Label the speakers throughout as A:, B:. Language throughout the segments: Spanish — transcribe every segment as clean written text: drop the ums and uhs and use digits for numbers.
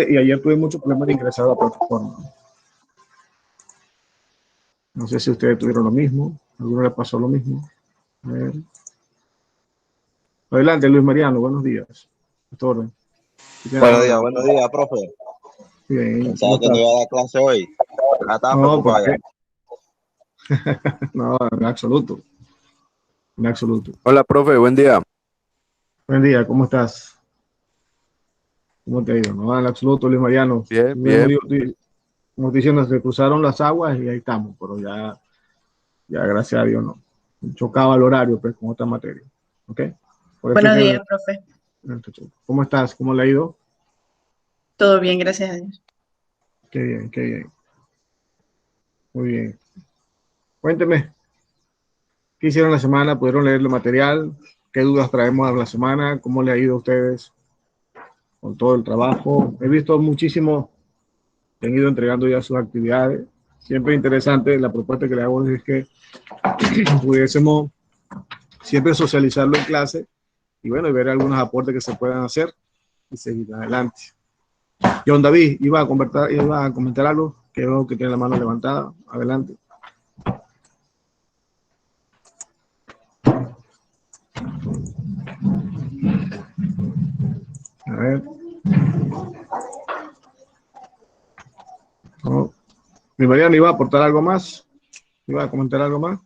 A: y ayer tuve muchos problemas de ingresar a la plataforma. No sé si ustedes tuvieron lo mismo, a alguno le pasó lo mismo. A ver. Adelante, Luis Mariano, buenos días.
B: Buenos días, profe.
A: Bien,
B: Pensaba que no iba a dar clase hoy. Estaba
A: no,
B: preocupado.
A: no, en absoluto. En absoluto.
C: Hola, profe, buen día.
A: Buen día, ¿cómo estás? ¿Cómo te ha ido? No, en absoluto, Luis Mariano.
C: Bien, bien.
A: Como estoy diciendo, se cruzaron las aguas y ahí estamos, pero ya gracias a Dios no. Chocaba el horario, pues, con otra materia. ¿Ok?
D: Buenos días, profe.
A: ¿Cómo estás? ¿Cómo le ha ido?
D: Todo bien, gracias a Dios.
A: Qué bien, qué bien. Muy bien. Cuénteme, ¿qué hicieron la semana? ¿Pudieron leer el material? ¿Qué dudas traemos a la semana? ¿Cómo le ha ido a ustedes con todo el trabajo? He visto muchísimo que han ido entregando ya sus actividades. Siempre interesante, la propuesta que le hago es que pudiésemos siempre socializarlo en clase y bueno, y ver algunos aportes que se puedan hacer y seguir adelante. John David, iba a comentar algo, que veo que tiene la mano levantada. Adelante. A ver. No. Mi Mariano, ¿iba a aportar algo más? ¿Iba a comentar algo más?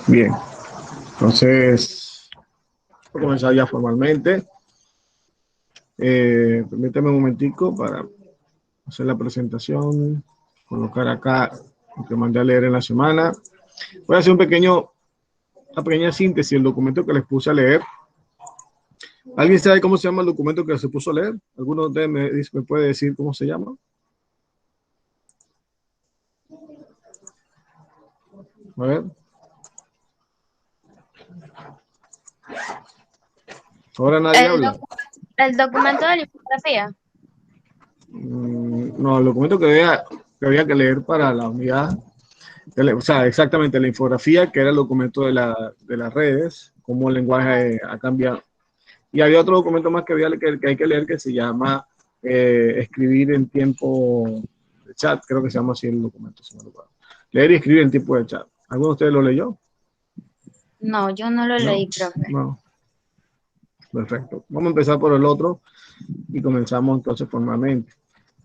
A: Bien. Entonces, voy a comenzar ya formalmente. Permítame un momentico para hacer la presentación, colocar acá lo que mandé a leer en la semana. Voy a hacer una pequeña síntesis del documento que les puse a leer. ¿Alguien sabe cómo se llama el documento que se puso a leer? ¿Alguno de ustedes me puede decir cómo se llama? A ver. Ahora nadie habla.
E: ¿El documento de la infografía?
A: No, el documento que había que leer para la unidad, o sea, exactamente la infografía, que era el documento de las redes, cómo el lenguaje ha cambiado. Y había otro documento más que hay que leer que se llama escribir en tiempo de chat, creo que se llama así el documento. Leer y escribir en tiempo de chat. ¿Alguno de ustedes lo leyó?
E: No, yo no lo leí, profe.
A: No. Perfecto. Vamos a empezar por el otro y comenzamos entonces formalmente.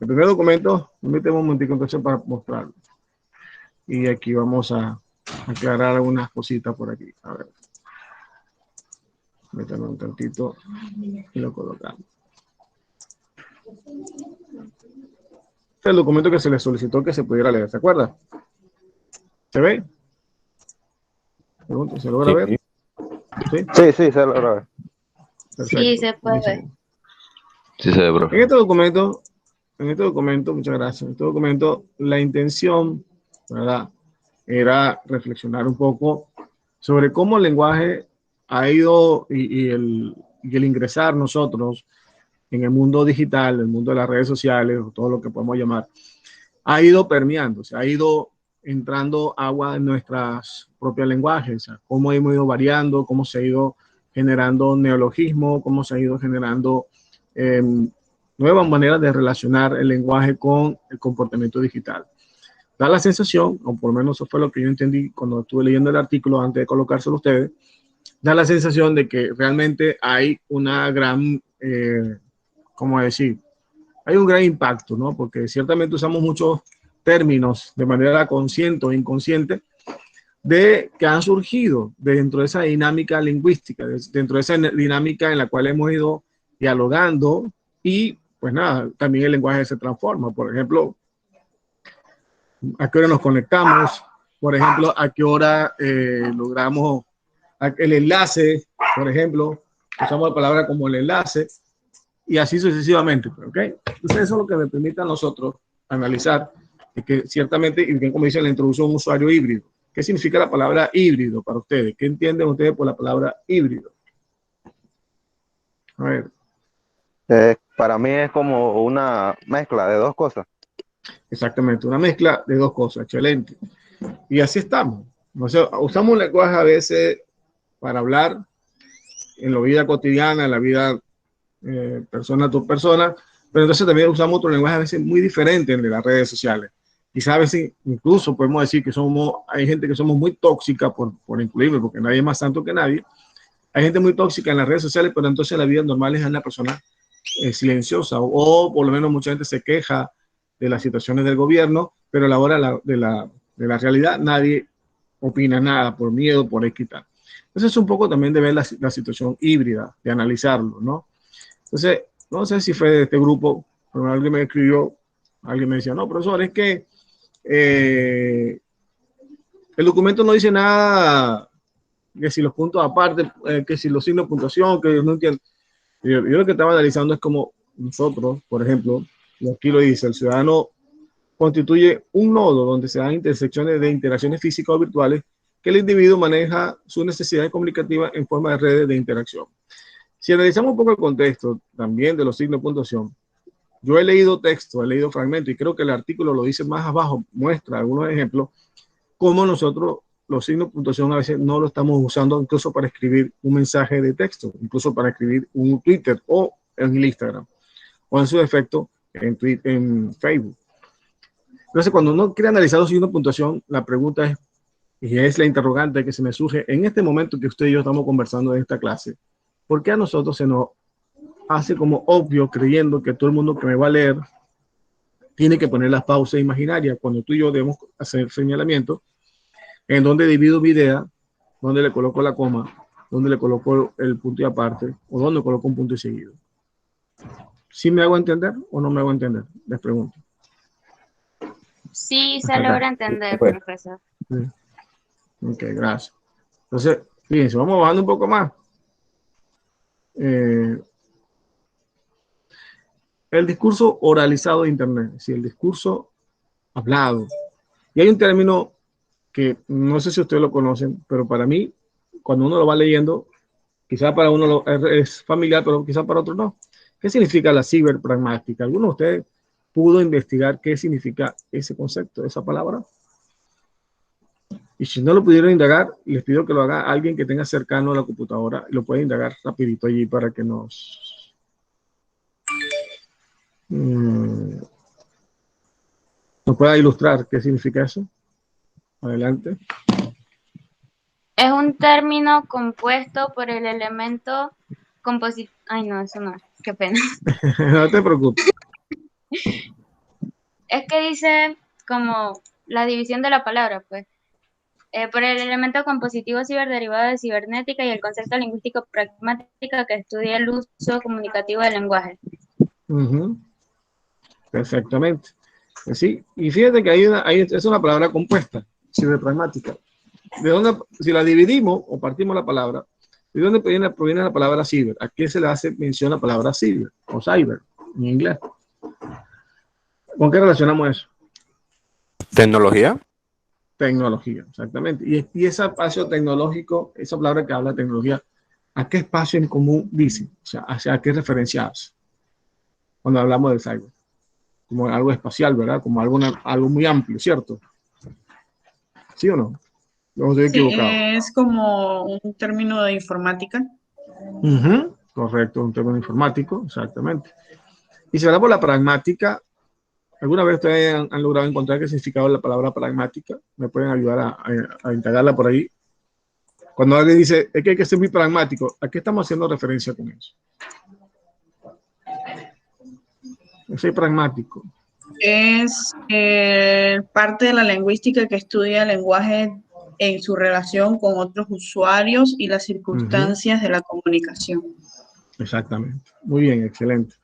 A: El primer documento, permíteme un momentico entonces para mostrarlo. Y aquí vamos a aclarar algunas cositas por aquí. A ver. Métame un tantito y lo colocamos. Este es el documento que se le solicitó que se pudiera leer, ¿se acuerda? ¿Se ve? Pregunto, ¿se logra ver?
B: ¿Sí? Sí, se logra ver.
A: Perfecto.
E: Sí, se puede ver.
B: Sí se ve, profe.
A: En este documento, muchas gracias. En este documento, la intención, ¿verdad?, era reflexionar un poco sobre cómo el lenguaje ha ido y el ingresar nosotros en el mundo digital, el mundo de las redes sociales, o todo lo que podemos llamar, ha ido permeando, se ha ido entrando agua en nuestras propios lenguajes, o sea, cómo hemos ido variando, cómo se ha ido generando neologismo, cómo se ha ido generando nuevas maneras de relacionar el lenguaje con el comportamiento digital. Da la sensación, o por lo menos eso fue lo que yo entendí cuando estuve leyendo el artículo antes de colocárselo a ustedes, da la sensación de que realmente hay una gran, ¿cómo decir? Hay un gran impacto, ¿no? Porque ciertamente usamos muchos términos de manera consciente o inconsciente que han surgido dentro de esa dinámica lingüística, dentro de esa dinámica en la cual hemos ido dialogando y pues nada, también el lenguaje se transforma. Por ejemplo, ¿a qué hora nos conectamos? Por ejemplo, ¿a qué hora logramos el enlace? Por ejemplo, usamos la palabra como el enlace y así sucesivamente, ¿ok? Entonces eso es lo que me permite a nosotros analizar que ciertamente, y bien como dice la introducción, un usuario híbrido. ¿Qué significa la palabra híbrido para ustedes? ¿Qué entienden ustedes por la palabra híbrido? A ver.
B: Para mí es como una mezcla de dos cosas.
A: Exactamente, una mezcla de dos cosas, excelente. Y así estamos. O sea, usamos un lenguaje a veces para hablar en la vida cotidiana, en la vida persona a persona, pero entonces también usamos otro lenguaje a veces muy diferente en las redes sociales. Quizás a veces incluso podemos decir que hay gente que somos muy tóxica, por incluirme, porque nadie es más santo que nadie. Hay gente muy tóxica en las redes sociales, pero entonces en la vida normal es una persona silenciosa, o por lo menos mucha gente se queja de las situaciones del gobierno, pero a la hora de la realidad nadie opina nada por miedo, por equidad. Entonces es un poco también de ver la situación híbrida, de analizarlo, ¿no? Entonces, no sé si fue de este grupo, pero alguien me escribió, alguien me decía, no, profesor, es que el documento no dice nada, que si los puntos aparte, que si los signos de puntuación, que no entiendo. Yo lo que estaba analizando es como nosotros, por ejemplo, y aquí lo dice, el ciudadano constituye un nodo donde se dan intersecciones de interacciones físicas o virtuales que el individuo maneja sus necesidades comunicativas en forma de redes de interacción. Si analizamos un poco el contexto también de los signos de puntuación, yo he leído texto, he leído fragmentos y creo que el artículo lo dice más abajo, muestra algunos ejemplos, cómo nosotros los signos de puntuación a veces no lo estamos usando incluso para escribir un mensaje de texto, incluso para escribir un Twitter o en el Instagram, o en su defecto en Facebook. Entonces, cuando uno quiere analizar los signos de puntuación, la pregunta es, y es la interrogante que se me surge en este momento que usted y yo estamos conversando en esta clase, ¿por qué a nosotros se nos hace como obvio creyendo que todo el mundo que me va a leer tiene que poner las pausas imaginarias cuando tú y yo debemos hacer señalamiento en donde divido mi idea, donde le coloco la coma, donde le coloco el punto y aparte, o donde coloco un punto y seguido? ¿Sí me hago entender o no me hago entender? Les pregunto.
E: Sí, se
A: Hasta acá.
E: logra entender,
B: Pues,
E: profesor.
A: Sí. Ok, gracias. Entonces, fíjense, vamos bajando un poco más. El discurso oralizado de Internet, es decir, el discurso hablado. Y hay un término que no sé si ustedes lo conocen, pero para mí, cuando uno lo va leyendo, quizá para uno es familiar, pero quizá para otro no. ¿Qué significa la ciberpragmática? ¿Alguno de ustedes pudo investigar qué significa ese concepto, esa palabra? Y si no lo pudieron indagar, les pido que lo haga alguien que tenga cercano a la computadora y lo puede indagar rapidito allí para que nos pueda ilustrar qué significa eso. Adelante.
E: Es un término compuesto por el elemento compositivo. Ay, no, eso no, qué pena.
A: No te preocupes.
E: Es que dice como la división de la palabra, pues. Por el elemento compositivo ciberderivado de cibernética y el concepto lingüístico pragmática que estudia el uso comunicativo del lenguaje.
A: Perfectamente. Sí, y fíjate que es una palabra compuesta, ciberpragmática. ¿De dónde, si la dividimos o partimos la palabra, de dónde proviene la palabra ciber? ¿A qué se le hace mención la palabra ciber o cyber en inglés? ¿Con qué relacionamos eso?
C: ¿Tecnología?
A: Tecnología, exactamente. Y ese espacio tecnológico, esa palabra que habla de tecnología, ¿a qué espacio en común dice? O sea, ¿hacia qué referencia hace? Cuando hablamos del cyber. Como algo espacial, ¿verdad? Como algo muy amplio, ¿cierto? ¿Sí o no? No estoy
D: Sí,
A: equivocado.
D: es como un término de informática.
A: Correcto, un término informático, exactamente. Y si hablamos de la pragmática, ¿alguna vez ustedes han logrado encontrar qué significado la palabra pragmática? ¿Me pueden ayudar a integrarla por ahí? Cuando alguien dice, es que hay que ser muy pragmático, ¿a qué estamos haciendo referencia con eso? Soy pragmático.
D: Es parte de la lingüística que estudia el lenguaje en su relación con otros usuarios y las circunstancias de la comunicación.
A: Exactamente. Muy bien, excelente.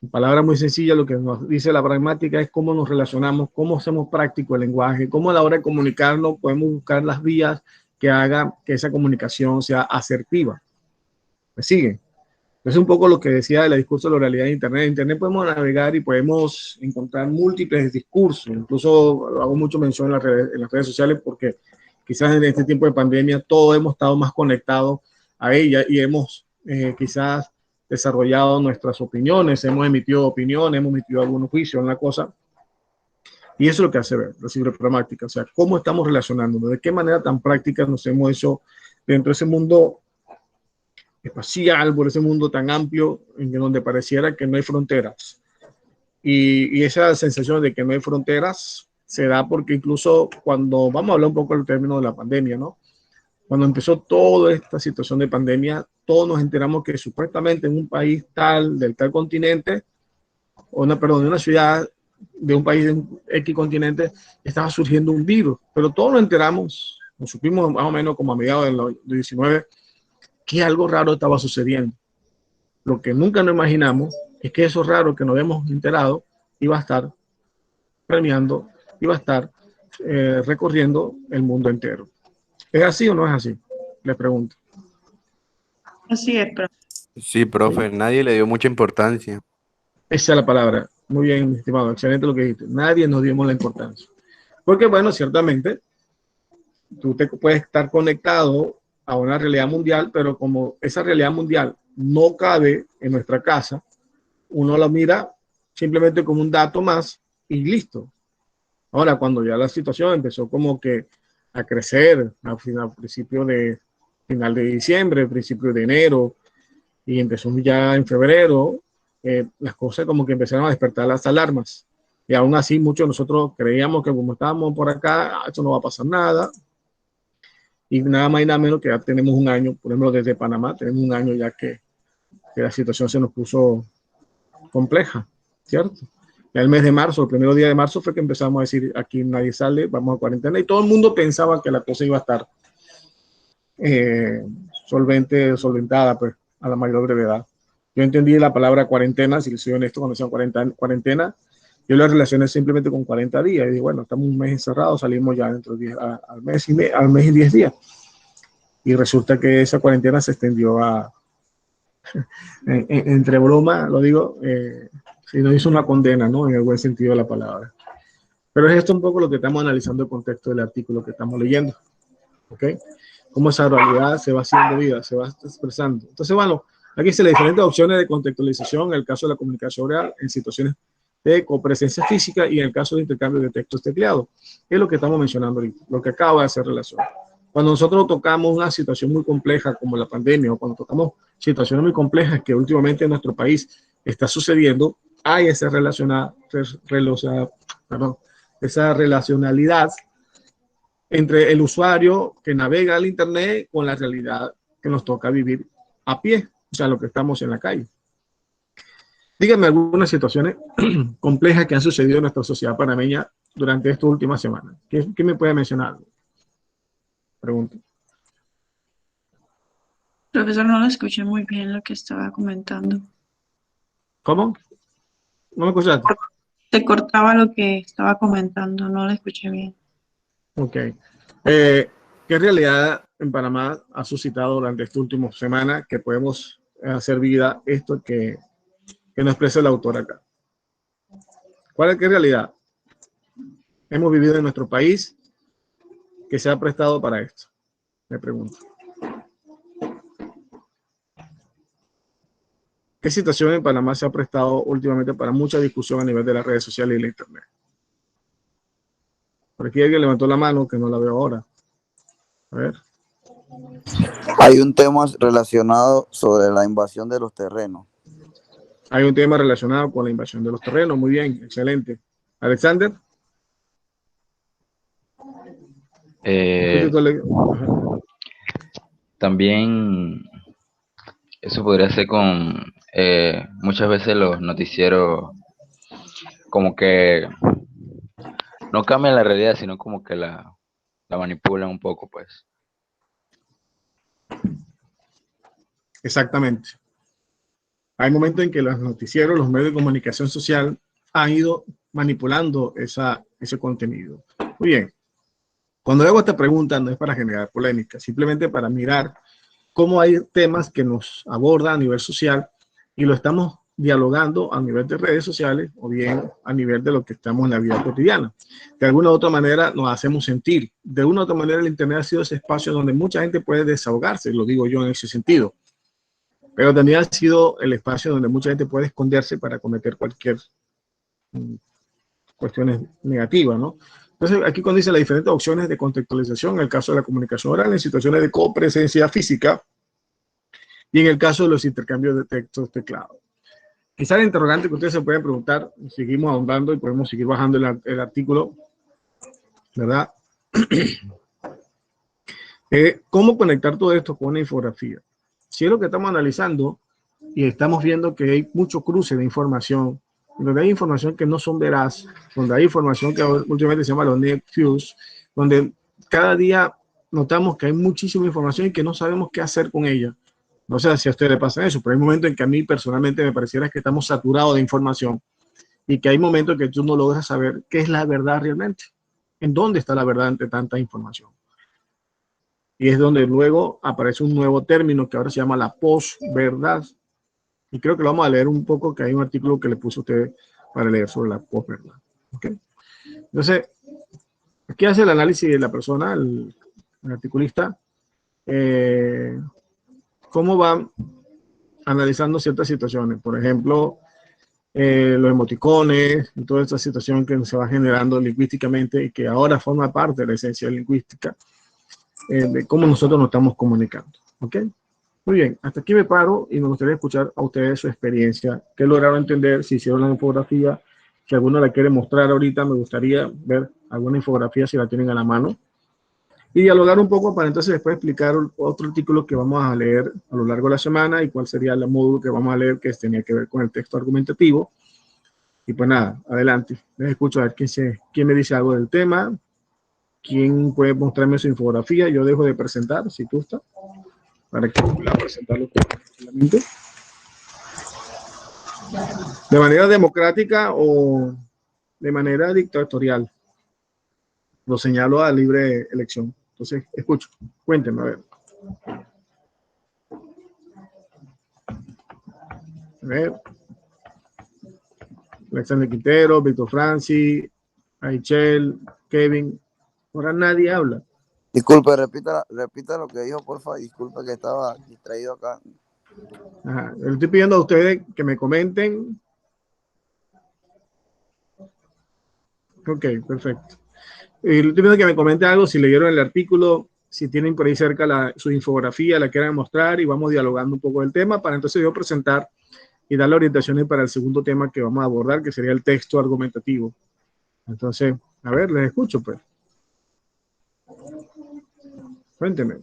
A: En palabras muy sencillas, lo que nos dice la pragmática es cómo nos relacionamos, cómo hacemos práctico el lenguaje, cómo a la hora de comunicarnos podemos buscar las vías que hagan que esa comunicación sea asertiva. ¿Me siguen? Es un poco lo que decía del discurso de la oralidad de Internet. En Internet podemos navegar y podemos encontrar múltiples discursos. Incluso hago mucho mención en las redes sociales porque quizás en este tiempo de pandemia todos hemos estado más conectados a ella y hemos quizás desarrollado nuestras opiniones, hemos emitido opiniones, hemos emitido algunos juicios en la cosa. Y eso es lo que hace ver la ciberpragmática, o sea, cómo estamos relacionándonos, de qué manera tan práctica nos hemos hecho dentro de ese mundo espacial, por ese mundo tan amplio, en donde pareciera que no hay fronteras. Y esa sensación de que no hay fronteras se da porque incluso cuando, vamos a hablar un poco del término de la pandemia, ¿no? Cuando empezó toda esta situación de pandemia, todos nos enteramos que supuestamente en un país tal, del tal continente, perdón, de una ciudad de un país de X continente, estaba surgiendo un virus. Pero todos nos enteramos, nos supimos más o menos como a mediados del 19, que algo raro estaba sucediendo. Lo que nunca nos imaginamos es que eso raro que nos hemos enterado iba a estar permeando, iba a estar recorriendo el mundo entero. ¿Es así o no es así? Le pregunto.
D: Así es, pero
C: Sí, profe, nadie le dio mucha importancia.
A: Esa es la palabra. Muy bien, estimado. Excelente lo que dijiste. Nadie nos dimos la importancia. Porque, bueno, ciertamente, tú te puedes estar conectado a una realidad mundial, pero como esa realidad mundial no cabe en nuestra casa, uno la mira simplemente como un dato más y listo. Ahora, cuando ya la situación empezó como que a crecer al principio de final de diciembre, principio de enero, y empezó ya en febrero, las cosas como que empezaron a despertar las alarmas. Y aún así muchos de nosotros creíamos que como estábamos por acá, esto no va a pasar nada. Y nada más y nada menos que ya tenemos un año, por ejemplo, desde Panamá, tenemos un año ya que la situación se nos puso compleja, ¿cierto? Ya el mes de marzo, el primer día de marzo fue que empezamos a decir, aquí nadie sale, vamos a cuarentena, y todo el mundo pensaba que la cosa iba a estar solventada, pues, a la mayor brevedad. Yo entendí la palabra cuarentena, si les soy honesto, cuando decían cuarentena, yo la relacioné simplemente con 40 días, y dije, bueno, estamos un mes encerrados, salimos ya dentro de al mes y 10 días. Y resulta que esa cuarentena se extendió a, entre broma, lo digo, si nos hizo una condena, ¿no? En el buen sentido de la palabra. Pero es esto un poco lo que estamos analizando el contexto del artículo que estamos leyendo, ¿ok? Cómo esa realidad se va haciendo vida, se va expresando. Entonces, bueno, aquí se le diferentes opciones de contextualización en el caso de la comunicación oral, en situaciones de copresencia física y en el caso de intercambio de textos tecleados. Es lo que estamos mencionando ahorita, lo que acaba de hacer relación. Cuando nosotros tocamos una situación muy compleja como la pandemia o cuando tocamos situaciones muy complejas que últimamente en nuestro país está sucediendo, hay esa relacionalidad entre el usuario que navega al Internet con la realidad que nos toca vivir a pie, o sea, lo que estamos en la calle. Díganme algunas situaciones complejas que han sucedido en nuestra sociedad panameña durante estas últimas semanas. ¿Qué me puede mencionar? Pregunto.
D: profesor, no lo escuché muy bien lo que estaba comentando.
A: ¿Cómo? ¿No me escuchaste?
D: Se cortaba lo que estaba comentando, no lo escuché bien.
A: Ok. ¿Qué realidad en Panamá ha suscitado durante esta última semana que podemos hacer vida esto que nos expresa el autor acá? ¿Qué realidad hemos vivido en nuestro país que se ha prestado para esto? Me pregunto. ¿Qué situación en Panamá se ha prestado últimamente para mucha discusión a nivel de las redes sociales y la internet? Por aquí alguien levantó la mano que no la veo ahora. A ver.
F: Hay un tema relacionado sobre la invasión de los terrenos.
A: Hay un tema relacionado con la invasión de los terrenos. Muy bien, excelente. Alexander.
G: También eso podría ser con muchas veces los noticieros como que no cambian la realidad, sino como que la manipulan un poco, pues.
A: Exactamente. Hay momentos en que los noticieros, los medios de comunicación social han ido manipulando ese contenido. Muy bien. Cuando hago esta pregunta no es para generar polémica, simplemente para mirar cómo hay temas que nos abordan a nivel social y lo estamos dialogando a nivel de redes sociales o bien a nivel de lo que estamos en la vida cotidiana. De alguna u otra manera nos hacemos sentir. De una u otra manera el Internet ha sido ese espacio donde mucha gente puede desahogarse, lo digo yo en ese sentido. Pero también ha sido el espacio donde mucha gente puede esconderse para cometer cualquier cuestiones negativas, ¿no? Entonces, aquí cuando dice las diferentes opciones de contextualización, en el caso de la comunicación oral, en situaciones de copresencia física, y en el caso de los intercambios de textos teclados. Quizá el interrogante que ustedes se pueden preguntar, seguimos ahondando y podemos seguir bajando el artículo, ¿verdad? ¿Cómo conectar todo esto con una infografía? Si es lo que estamos analizando y estamos viendo que hay mucho cruce de información, donde hay información que no son veraz, donde hay información que últimamente se llama los net news, donde cada día notamos que hay muchísima información y que no sabemos qué hacer con ella. No sé si a ustedes les pasa eso, pero hay momentos en que a mí personalmente me pareciera que estamos saturados de información y que hay momentos en que tú no logras saber qué es la verdad realmente. ¿En dónde está la verdad ante tanta información? Y es donde luego aparece un nuevo término que ahora se llama la posverdad. Y creo que lo vamos a leer un poco, que hay un artículo que le puse a ustedes para leer sobre la posverdad. ¿Okay? Entonces, aquí hace el análisis de la persona, el articulista, cómo va analizando ciertas situaciones. Por ejemplo, los emoticones, y toda esta situación que se va generando lingüísticamente y que ahora forma parte de la esencia lingüística, de cómo nosotros nos estamos comunicando. ¿Ok? Muy bien, hasta aquí me paro y me gustaría escuchar a ustedes su experiencia, qué lograron entender, si hicieron la infografía, si alguno la quiere mostrar ahorita, me gustaría ver alguna infografía si la tienen a la mano, y dialogar un poco para entonces después explicar otro artículo que vamos a leer a lo largo de la semana y cuál sería el módulo que vamos a leer que tenía que ver con el texto argumentativo. Y pues nada, adelante, les escucho a ver quién me dice algo del tema, quién puede mostrarme su infografía. Yo dejo de presentar, si gusta, para que pueda presentarlo tranquilamente. De manera democrática o de manera dictatorial. Lo señalo a libre elección. Entonces, escucho. Cuéntenme, a ver. A ver. Alexander Quintero, Víctor Francis, Aichel, Kevin. Ahora nadie habla.
F: Disculpe, repita lo que dijo, porfa. Disculpe que estaba distraído acá.
A: Ajá. Le estoy pidiendo a ustedes que me comenten. Ok, perfecto. Y le estoy pidiendo que me comenten algo, si leyeron el artículo, si tienen por ahí cerca su infografía, la quieran mostrar y vamos dialogando un poco del tema para entonces yo presentar y darle orientaciones para el segundo tema que vamos a abordar, que sería el texto argumentativo. Entonces, a ver, les escucho, pues. Cuénteme.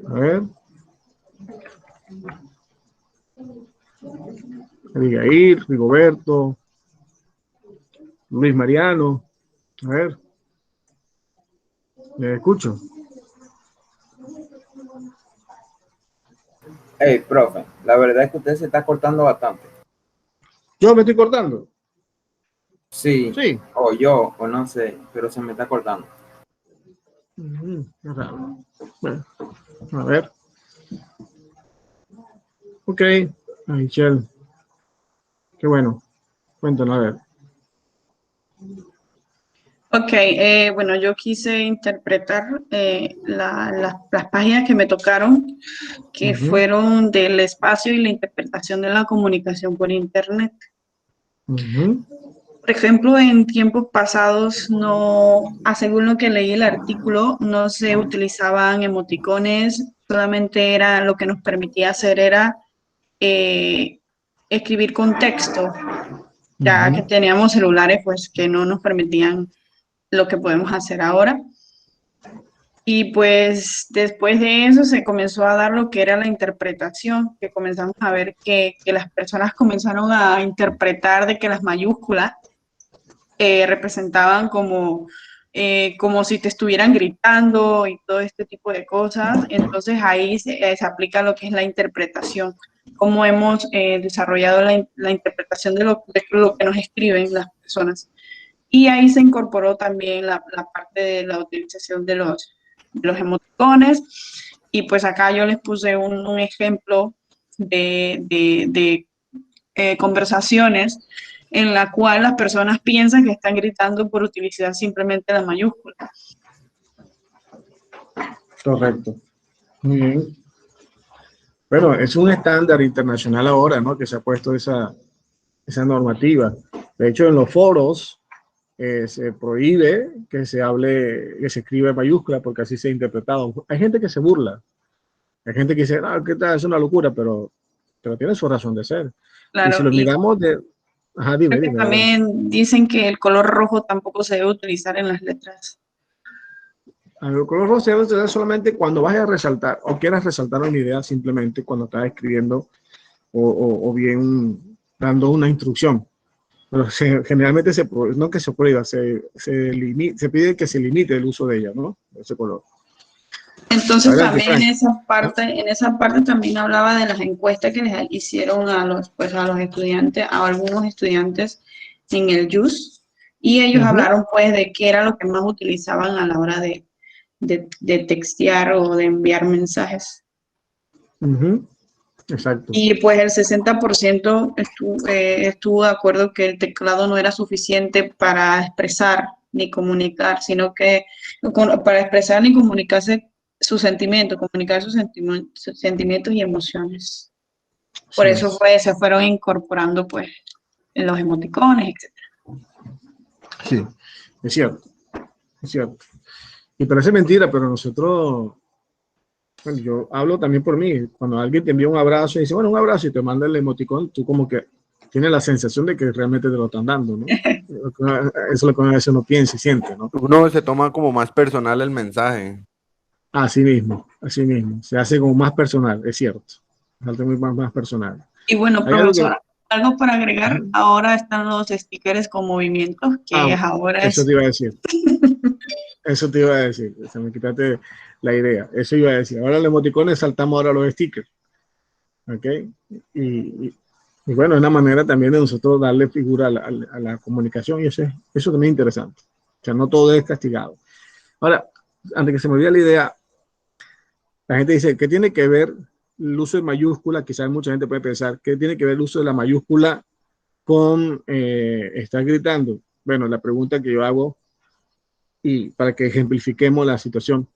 A: A ver. Abigail, Rigoberto, Luis Mariano. A ver. Les escucho.
H: Hey, profe, la verdad es que usted se está cortando bastante.
A: ¿Yo me estoy cortando?
H: Sí,
A: Sí.
H: o yo, o no sé, pero se me está cortando.
A: Qué raro. Bueno, a ver. Ok, Michelle. Qué bueno. Cuéntanos, a ver.
D: Ok, bueno, yo quise interpretar las páginas que me tocaron, que fueron del espacio y la interpretación de la comunicación por Internet. Por ejemplo, en tiempos pasados, según lo que leí el artículo, no se utilizaban emoticones, solamente era lo que nos permitía hacer era escribir con texto, ya que teníamos celulares pues que no nos permitían lo que podemos hacer ahora. Y pues después de eso se comenzó a dar lo que era la interpretación, que comenzamos a ver que las personas comenzaron a interpretar de que las mayúsculas representaban como si te estuvieran gritando y todo este tipo de cosas. Entonces ahí se aplica lo que es la interpretación, cómo hemos desarrollado la interpretación de lo que nos escriben las personas. Y ahí se incorporó también la parte de la utilización de los emoticones. Y pues acá yo les puse un ejemplo de conversaciones en la cual las personas piensan que están gritando por utilizar simplemente la mayúscula.
A: Correcto. Muy bien. Bueno, es un estándar internacional ahora, ¿no? Que se ha puesto esa normativa. De hecho, en los foros se prohíbe que se hable, que se escriba en mayúscula porque así se ha interpretado. Hay gente que se burla, hay gente que dice, no, ¿qué tal? Es una locura, pero tiene su razón de ser. Y si
D: Claro,
A: lo
D: y
A: miramos de... Ajá, dime,
D: creo que
A: dime, adelante.
D: también dicen que el color rojo tampoco se debe utilizar en las letras.
A: El color rojo se debe utilizar solamente cuando vayas a resaltar o quieras resaltar una idea, simplemente cuando estás escribiendo o bien dando una instrucción. Pero generalmente no que se prohíba, se pide que se limite el uso de ella, ¿no? Ese color.
D: Entonces
A: Adelante,
D: también
A: Frank.
D: en esa parte también hablaba de las encuestas que les hicieron pues a los estudiantes, a algunos estudiantes en el JUS, y ellos hablaron pues de qué era lo que más utilizaban a la hora de textear o de enviar mensajes.
A: Exacto.
D: Y pues el 60% estuvo de acuerdo que el teclado no era suficiente para expresar ni comunicar, sino que para expresar ni comunicarse sus sentimientos, comunicar sus sentimientos y emociones. Por
A: Sí,
D: eso pues, se fueron incorporando pues en los emoticones, etc.
A: sí, es cierto, es cierto. Y parece mentira, pero nosotros, bueno, yo hablo también por mí. Cuando alguien te envía un abrazo y dice, bueno, un abrazo y te manda el emoticón, tú como que tienes la sensación de que realmente te lo están dando, ¿no? Eso es lo que a veces uno piensa y siente, ¿no?
C: Uno se toma como más personal el mensaje.
A: Así mismo, así mismo. Se hace como más personal, es cierto. Se hace muy más personal.
D: Y bueno,
A: Hay algo que...
D: profesor, algo para agregar, ahora están los stickers con movimientos, que
A: Ah,
D: ahora
A: eso
D: es...
A: te iba a decir. Eso te iba a decir. Se me quitaste la idea. Eso iba a decir. Ahora los emoticones saltamos ahora a los stickers. ¿Ok? Y bueno, es una manera también de nosotros darle figura a la comunicación y eso también es interesante. O sea, no todo es castigado. Ahora, antes que se me olvide la idea, la gente dice, ¿qué tiene que ver el uso de mayúscula? Quizás mucha gente puede pensar, ¿qué tiene que ver el uso de la mayúscula con estar gritando? Bueno, la pregunta que yo hago, y para que ejemplifiquemos la situación,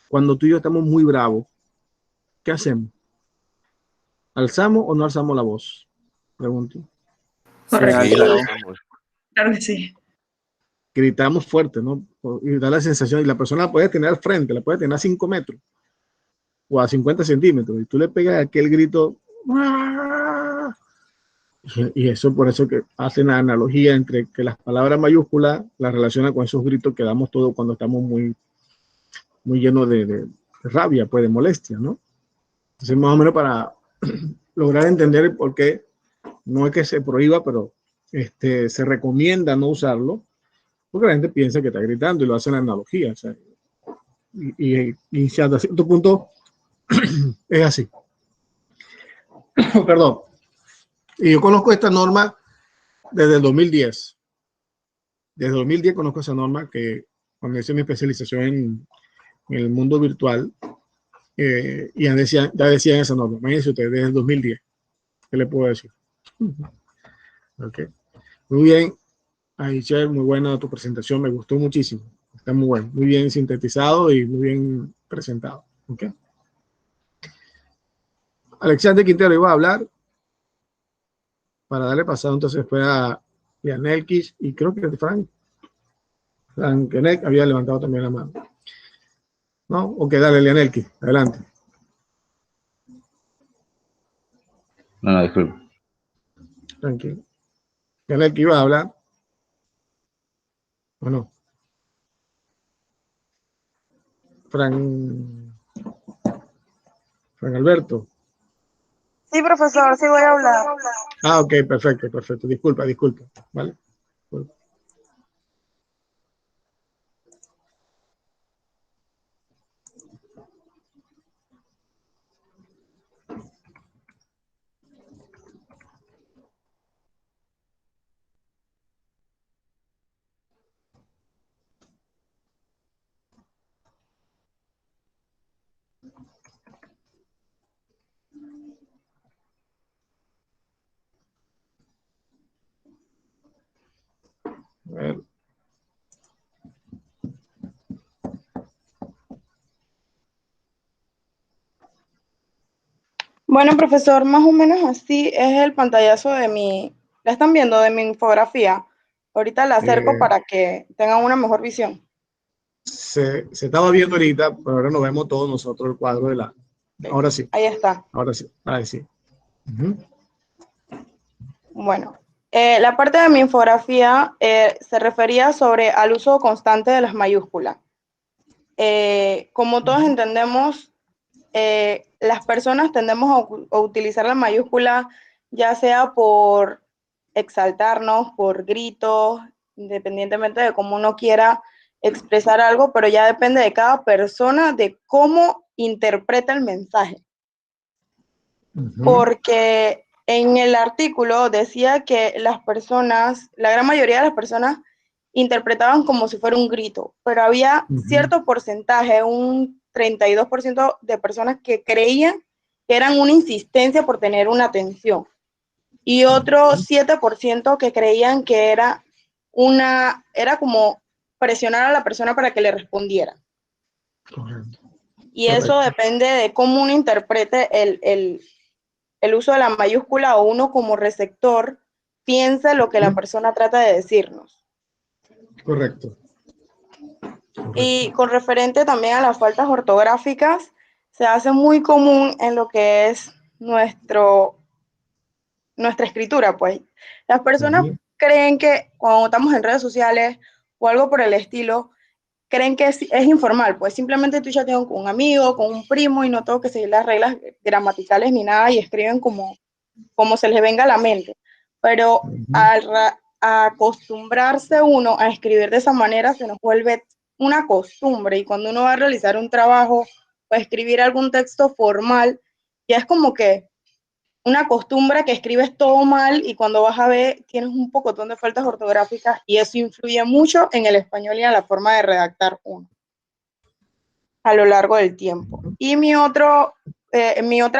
A: cuando tú y yo estamos muy bravos, ¿qué hacemos? ¿Alzamos o no alzamos la voz? Pregunto.
H: Se
D: Correcto,
C: Sí, la
H: alzó.
C: alzamos.
D: claro que sí.
A: Gritamos fuerte, ¿no? Y da la sensación, y la persona la puede tener al frente, la puede tener a 5 metros o a 50 centímetros, y tú le pegas aquel grito, ¡ah! Y eso por eso que hacen la analogía entre que las palabras mayúsculas las relacionan con esos gritos que damos todos cuando estamos muy llenos de rabia, pues de molestia, ¿no? Entonces, más o menos para lograr entender el por qué, no es que se prohíba, pero se recomienda no usarlo, porque la gente piensa que está gritando y lo hacen la analogía. O sea, y hasta cierto punto es así. Perdón. Y yo conozco esta norma desde el 2010. Desde el 2010 conozco esa norma que cuando hice mi especialización en el mundo virtual, ya decían esa norma. Imagínense ustedes, desde el 2010. ¿Qué le puedo decir? Okay. Muy bien, Aichel, muy buena tu presentación, me gustó muchísimo. Está muy bueno, muy bien sintetizado y muy bien presentado. Okay. Alexander Quintero iba a hablar para darle pasado entonces después a Yanelkis y creo que Frank Kenek había levantado también la mano. ¿No? Ok, dale, Yanelkis, adelante.
G: No, no, disculpe.
A: Tranquilo. Yanelkis iba a hablar. ¿O no? Frank Alberto.
I: Sí, profesor, sí voy a hablar.
A: Ah, ok, perfecto, perfecto. Disculpa. ¿Vale? Disculpa. A ver.
I: Bueno, profesor, más o menos así es el pantallazo de ¿la están viendo? De mi infografía. Ahorita la acerco
A: Eh,
I: para que tengan una mejor visión.
A: se estaba viendo ahorita, pero ahora nos vemos todos nosotros el cuadro de la...
I: Ok,
A: Ahora sí,
I: ahí está.
A: ahora sí, ahora sí. Ujú.
I: Bueno, la parte de mi infografía se refería sobre al uso constante de las mayúsculas. Como todos entendemos, las personas tendemos a utilizar la mayúscula ya sea por exaltarnos, por gritos, independientemente de cómo uno quiera expresar algo, pero ya depende de cada persona de cómo interpreta el mensaje.
A: Ujú.
I: Porque en el artículo decía que las personas, la gran mayoría de las personas interpretaban como si fuera un grito, pero había
A: Ujú.
I: cierto porcentaje, un 32% de personas que creían que eran una insistencia por tener una atención y otro 7% que creían que era como presionar a la persona para que le respondiera.
A: Correcto.
I: Y eso depende de cómo uno interprete el uso de la mayúscula o uno como receptor piensa lo que la persona trata de decirnos.
A: Correcto.
I: Y con referente también a las faltas ortográficas, se hace muy común en lo que es nuestra escritura, pues. Las personas creen que cuando estamos en redes sociales o algo por el estilo, creen que es informal, pues simplemente tú chateas con un amigo, con un primo y no tengo que seguir las reglas gramaticales ni nada y escriben como se les venga a la mente. Pero al acostumbrarse uno a escribir de esa manera, se nos vuelve una costumbre y cuando uno va a realizar un trabajo o escribir algún texto formal, ya es como que una costumbre que escribes todo mal y cuando vas a ver tienes un pocotón de faltas ortográficas y eso influye mucho en el español y en la forma de redactar uno a lo largo del tiempo. Y mi otra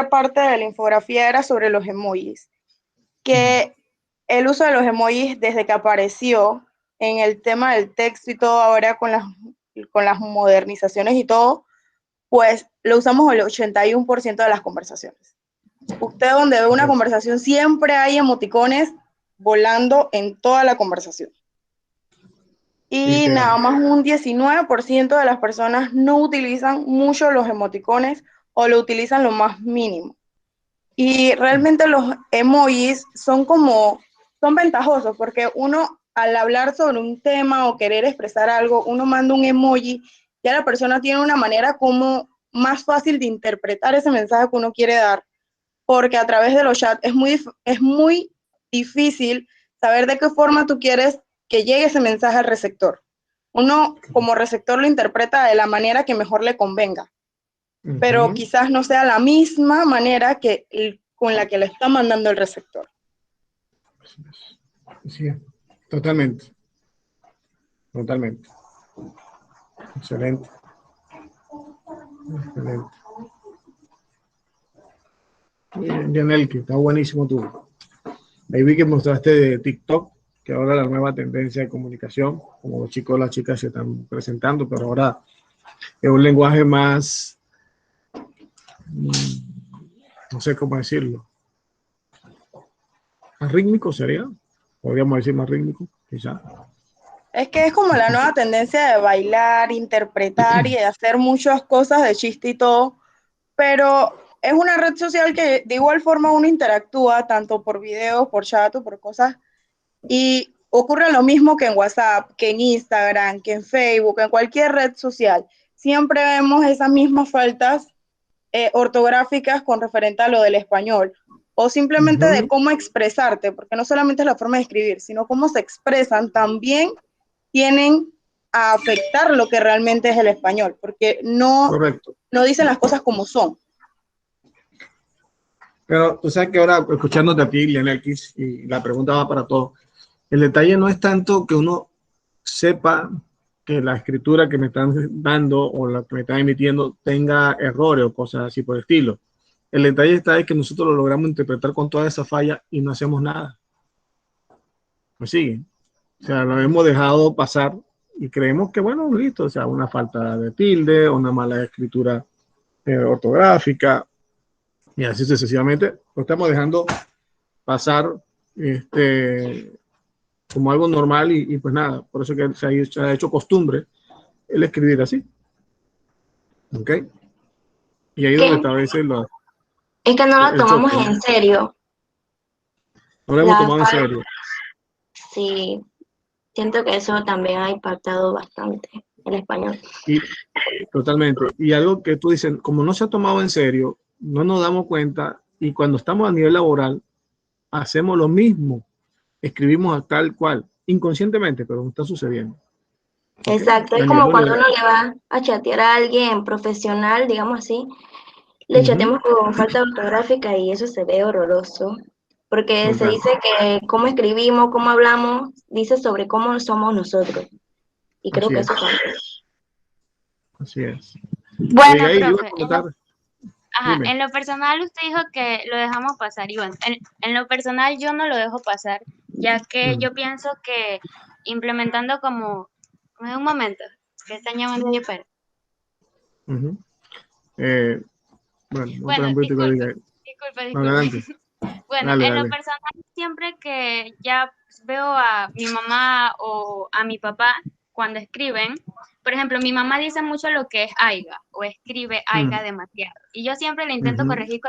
I: parte de la infografía era sobre los emojis, que el uso de los emojis desde que apareció en el tema del texto y todo ahora con las modernizaciones y todo, pues lo usamos el 81% de las conversaciones. Usted donde ve una conversación siempre hay emoticones volando en toda la conversación. Y nada más un 19% de las personas no utilizan mucho los emoticones o lo utilizan lo más mínimo. Y realmente los emojis son ventajosos porque uno al hablar sobre un tema o querer expresar algo, uno manda un emoji, ya la persona tiene una manera como más fácil de interpretar ese mensaje que uno quiere dar, porque a través de los chats es muy difícil saber de qué forma tú quieres que llegue ese mensaje al receptor. Uno como receptor lo interpreta de la manera que mejor le convenga, pero quizás no sea la misma manera con la que le está mandando el receptor.
A: Sí, totalmente. Totalmente. Excelente. Excelente. Muy bien, Yanel, que está buenísimo tú. Ahí vi que mostraste de TikTok, que ahora la nueva tendencia de comunicación, como los chicos y las chicas se están presentando, pero ahora es un lenguaje más, no sé cómo decirlo, más rítmico sería, podríamos decir más rítmico, quizá.
I: Es que es como la nueva tendencia de bailar, interpretar y de hacer muchas cosas de chiste y todo, pero es una red social que de igual forma uno interactúa tanto por videos, por chat o por cosas y ocurre lo mismo que en WhatsApp, que en Instagram, que en Facebook, en cualquier red social. Siempre vemos esas mismas faltas ortográficas con referente a lo del español o simplemente de cómo expresarte, porque no solamente es la forma de escribir, sino cómo se expresan también tienen a afectar lo que realmente es el español, porque no dicen las cosas como son.
A: Pero tú sabes que ahora, escuchándote a ti, Liliana X, y la pregunta va para todos, el detalle no es tanto que uno sepa que la escritura que me están dando o la que me están emitiendo tenga errores o cosas así por el estilo. El detalle está en que nosotros lo logramos interpretar con toda esa falla y no hacemos nada. ¿Me siguen? O sea, lo hemos dejado pasar y creemos que, bueno, listo, o sea, una falta de tilde, una mala escritura ortográfica, Y así sucesivamente lo estamos dejando pasar como algo normal y pues nada, por eso que se ha hecho costumbre el escribir así. ¿Ok? Y ahí es donde está a veces
J: Es que no lo
A: el
J: tomamos
A: choque, ¿no?
J: en serio.
A: No lo hemos
J: La
A: tomado en
J: falta,
A: serio.
J: sí, siento que eso también ha impactado bastante el español.
A: Y totalmente. Y algo que tú dices, como no se ha tomado en serio, no nos damos cuenta y cuando estamos a nivel laboral, hacemos lo mismo. Escribimos tal cual, inconscientemente, pero no está sucediendo. ¿Ok?
J: Exacto,
A: A
J: es
A: nivel
J: como cuando
A: universal.
J: uno le va a chatear a alguien profesional, digamos así, le
A: Ujú.
J: chateamos con falta ortográfica y eso se ve horroroso, porque se
A: Total.
J: dice que cómo escribimos, cómo hablamos, dice sobre cómo somos nosotros. Y creo
A: Así
J: que
A: es.
J: eso cambia.
A: Así es.
E: Bueno,
A: Abigail, iba a
E: profe,
A: comentar.
E: ajá,
A: Dime.
E: en lo personal usted dijo que lo dejamos pasar y bueno, en lo personal yo no lo dejo pasar, ya que yo pienso que implementando como, un momento, que están llamando de pero.
A: Ujú. Bueno, vamos a
E: Bueno,
A: esperar un poquito que Abigail. Adelante.
E: Bueno,
A: Dale,
E: en lo
A: dale.
E: personal siempre que ya veo a mi mamá o a mi papá cuando escriben, por ejemplo, mi mamá dice mucho lo que es aiga o escribe aiga demasiado. Y yo siempre le intento
A: Ujú.
E: corregir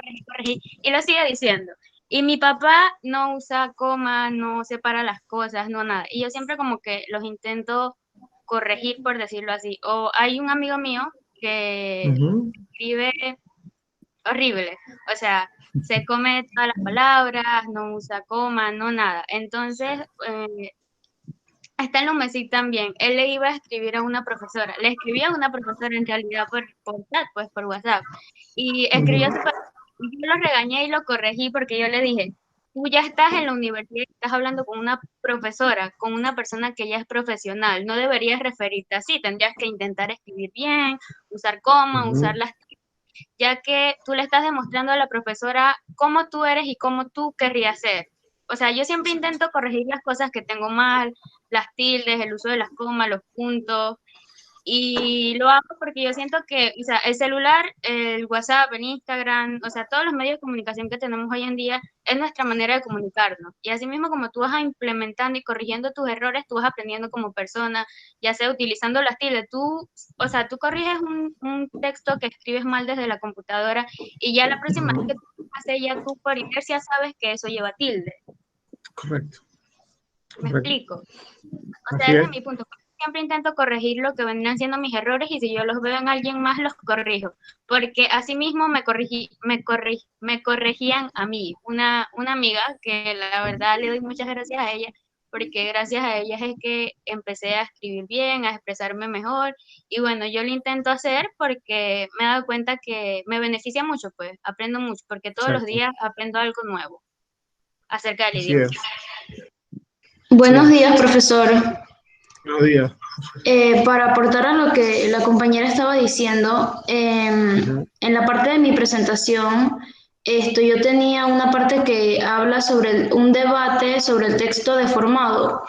E: y lo sigue diciendo. Y mi papá no usa coma, no separa las cosas, no nada. Y yo siempre como que los intento corregir, por decirlo así. O hay un amigo mío que
A: Ujú.
E: escribe horrible, o sea, se come todas las palabras, no usa coma, no nada. Entonces, está en lo Messi también. Él le iba a escribir a una profesora, le escribía a una profesora en realidad por chat, pues por WhatsApp. Y escribió
A: Ujú.
E: su y yo lo regañé y lo corregí porque yo le dije, tú ya estás en la universidad y estás hablando con una profesora, con una persona que ya es profesional, no deberías referirte así, tendrías que intentar escribir bien, usar coma, usar
A: Ujú.
E: las ya que tú le estás demostrando a la profesora cómo tú eres y cómo tú querrías ser. O sea, yo siempre intento corregir las cosas que tengo mal, las tildes, el uso de las comas, los puntos, y lo hago porque yo siento que, o sea, el celular, el WhatsApp, el Instagram, o sea, todos los medios de comunicación que tenemos hoy en día es nuestra manera de comunicarnos. Y así mismo como tú vas implementando y corrigiendo tus errores, tú vas aprendiendo como persona, ya sea utilizando las tildes. Tú, o sea, tú corriges un texto que escribes mal desde la computadora y ya la próxima vez que tú lo haces, ya tú por inercia sabes que eso lleva tilde.
A: Correcto.
E: ¿Me
A: Correcto.
E: explico? O sea,
A: Así
E: ese
A: es.
E: es mi punto. Siempre intento corregir lo que vendrían siendo mis errores y si yo los veo en alguien más, los corrijo. Porque así mismo me corregían a mí. Una amiga que la verdad le doy muchas gracias a ella, porque gracias a ella es que empecé a escribir bien, a expresarme mejor. Y bueno, yo lo intento hacer porque me he dado cuenta que me beneficia mucho, pues aprendo mucho, porque todos los
A: Exacto.
E: días aprendo algo nuevo acerca del
A: Así
E: idioma.
A: es. Así
K: Buenos
A: es.
K: días, profesor.
A: Buenos días.
K: Para aportar a lo que la compañera estaba diciendo,
A: Ujú.
K: en la parte de mi presentación, yo tenía una parte que habla sobre un debate sobre el texto deformado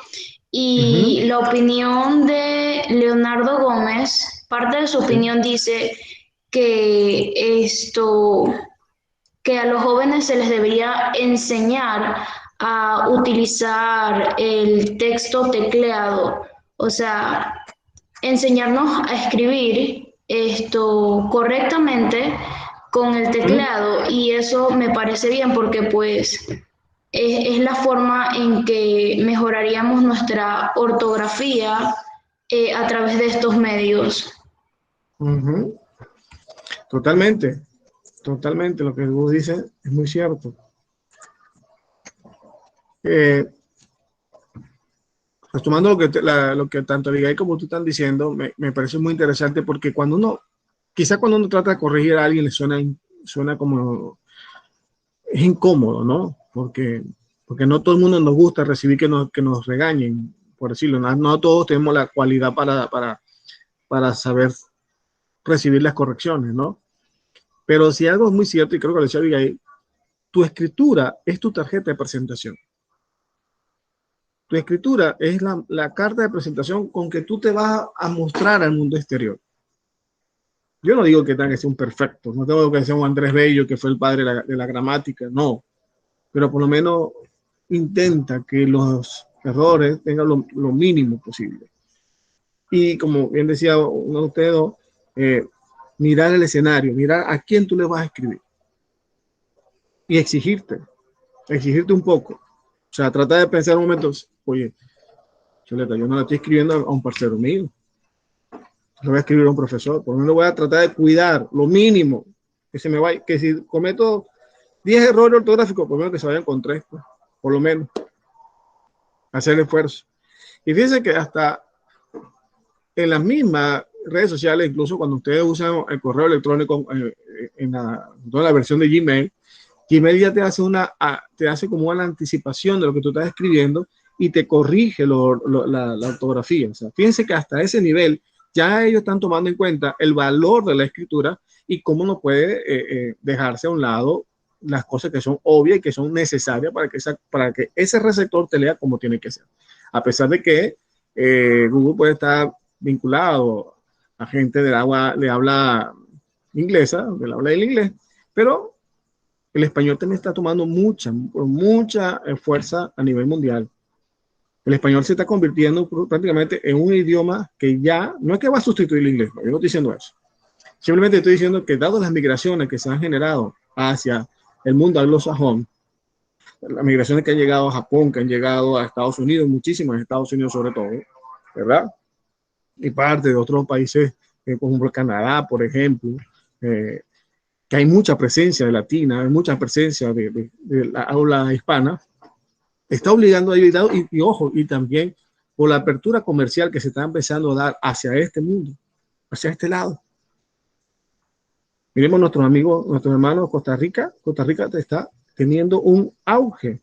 K: y
A: Ujú.
K: la opinión de Leonardo Gómez, parte de su
A: Sí.
K: opinión dice que que a los jóvenes se les debería enseñar a utilizar el texto tecleado, o sea, enseñarnos a escribir esto correctamente con el
A: Ujú.
K: teclado y eso me parece bien porque pues es la forma en que mejoraríamos nuestra ortografía a través de estos medios.
A: Ujú. Totalmente. Totalmente. Lo que vos dices es muy cierto. Eh, pues tomando lo que tanto Abigail como tú están diciendo, me parece muy interesante porque quizá cuando uno trata de corregir a alguien le suena como, es incómodo, ¿no? Porque no todo el mundo nos gusta recibir que nos regañen, por decirlo, no todos tenemos la cualidad para saber recibir las correcciones, ¿no? Pero si algo es muy cierto, y creo que lo decía Abigail, tu escritura es tu tarjeta de presentación. Tu escritura es la carta de presentación con que tú te vas a mostrar al mundo exterior. Yo no digo que tenga que ser un perfecto, no tengo que ser un Andrés Bello, que fue el padre de la gramática, no. Pero por lo menos intenta que los errores tengan lo mínimo posible. Y como bien decía uno de ustedes dos, mirar el escenario, mirar a quién tú le vas a escribir. Y exigirte un poco. O sea, trata de pensar un momento, oye, Chuleta, yo no la estoy escribiendo a un parcero mío, lo voy a escribir a un profesor, por lo menos voy a tratar de cuidar lo mínimo, que se me vaya, que si cometo 10 errores ortográficos, por lo menos que se vayan con 3, pues, por lo menos, hacer el esfuerzo. Y fíjense que hasta en las mismas redes sociales, incluso cuando ustedes usan el correo electrónico en toda la versión de Gmail, Gmail ya te hace como una anticipación de lo que tú estás escribiendo y te corrige la ortografía. O sea, fíjense que hasta ese nivel ya ellos están tomando en cuenta el valor de la escritura y cómo no puede dejarse a un lado las cosas que son obvias y que son necesarias para que ese receptor te lea como tiene que ser. A pesar de que Google puede estar vinculado a gente de habla inglesa, del habla del inglés, pero el español también está tomando mucha fuerza a nivel mundial. El español se está convirtiendo prácticamente en un idioma que ya no es que va a sustituir el inglés, no, yo no estoy diciendo eso. Simplemente estoy diciendo que dado las migraciones que se han generado hacia el mundo anglosajón, las migraciones que han llegado a Japón, que han llegado a Estados Unidos, muchísimas en Estados Unidos sobre todo, ¿verdad? Y parte de otros países, como ejemplo Canadá, por ejemplo, que hay mucha presencia de latina, hay mucha presencia de la habla hispana, está obligando a ellos, y ojo, y también por la apertura comercial que se está empezando a dar hacia este mundo, hacia este lado. Miremos nuestros amigos, nuestros hermanos Costa Rica está teniendo un auge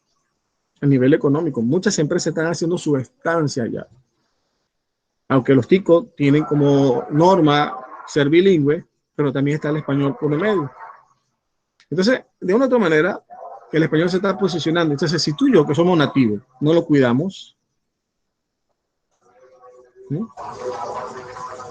A: a nivel económico. Muchas empresas están haciendo su estancia allá. Aunque los ticos tienen como norma ser bilingüe, pero también está el español por el medio. Entonces, de una u otra manera, el español se está posicionando. Entonces, si tú y yo, que somos nativos, no lo cuidamos, ¿no?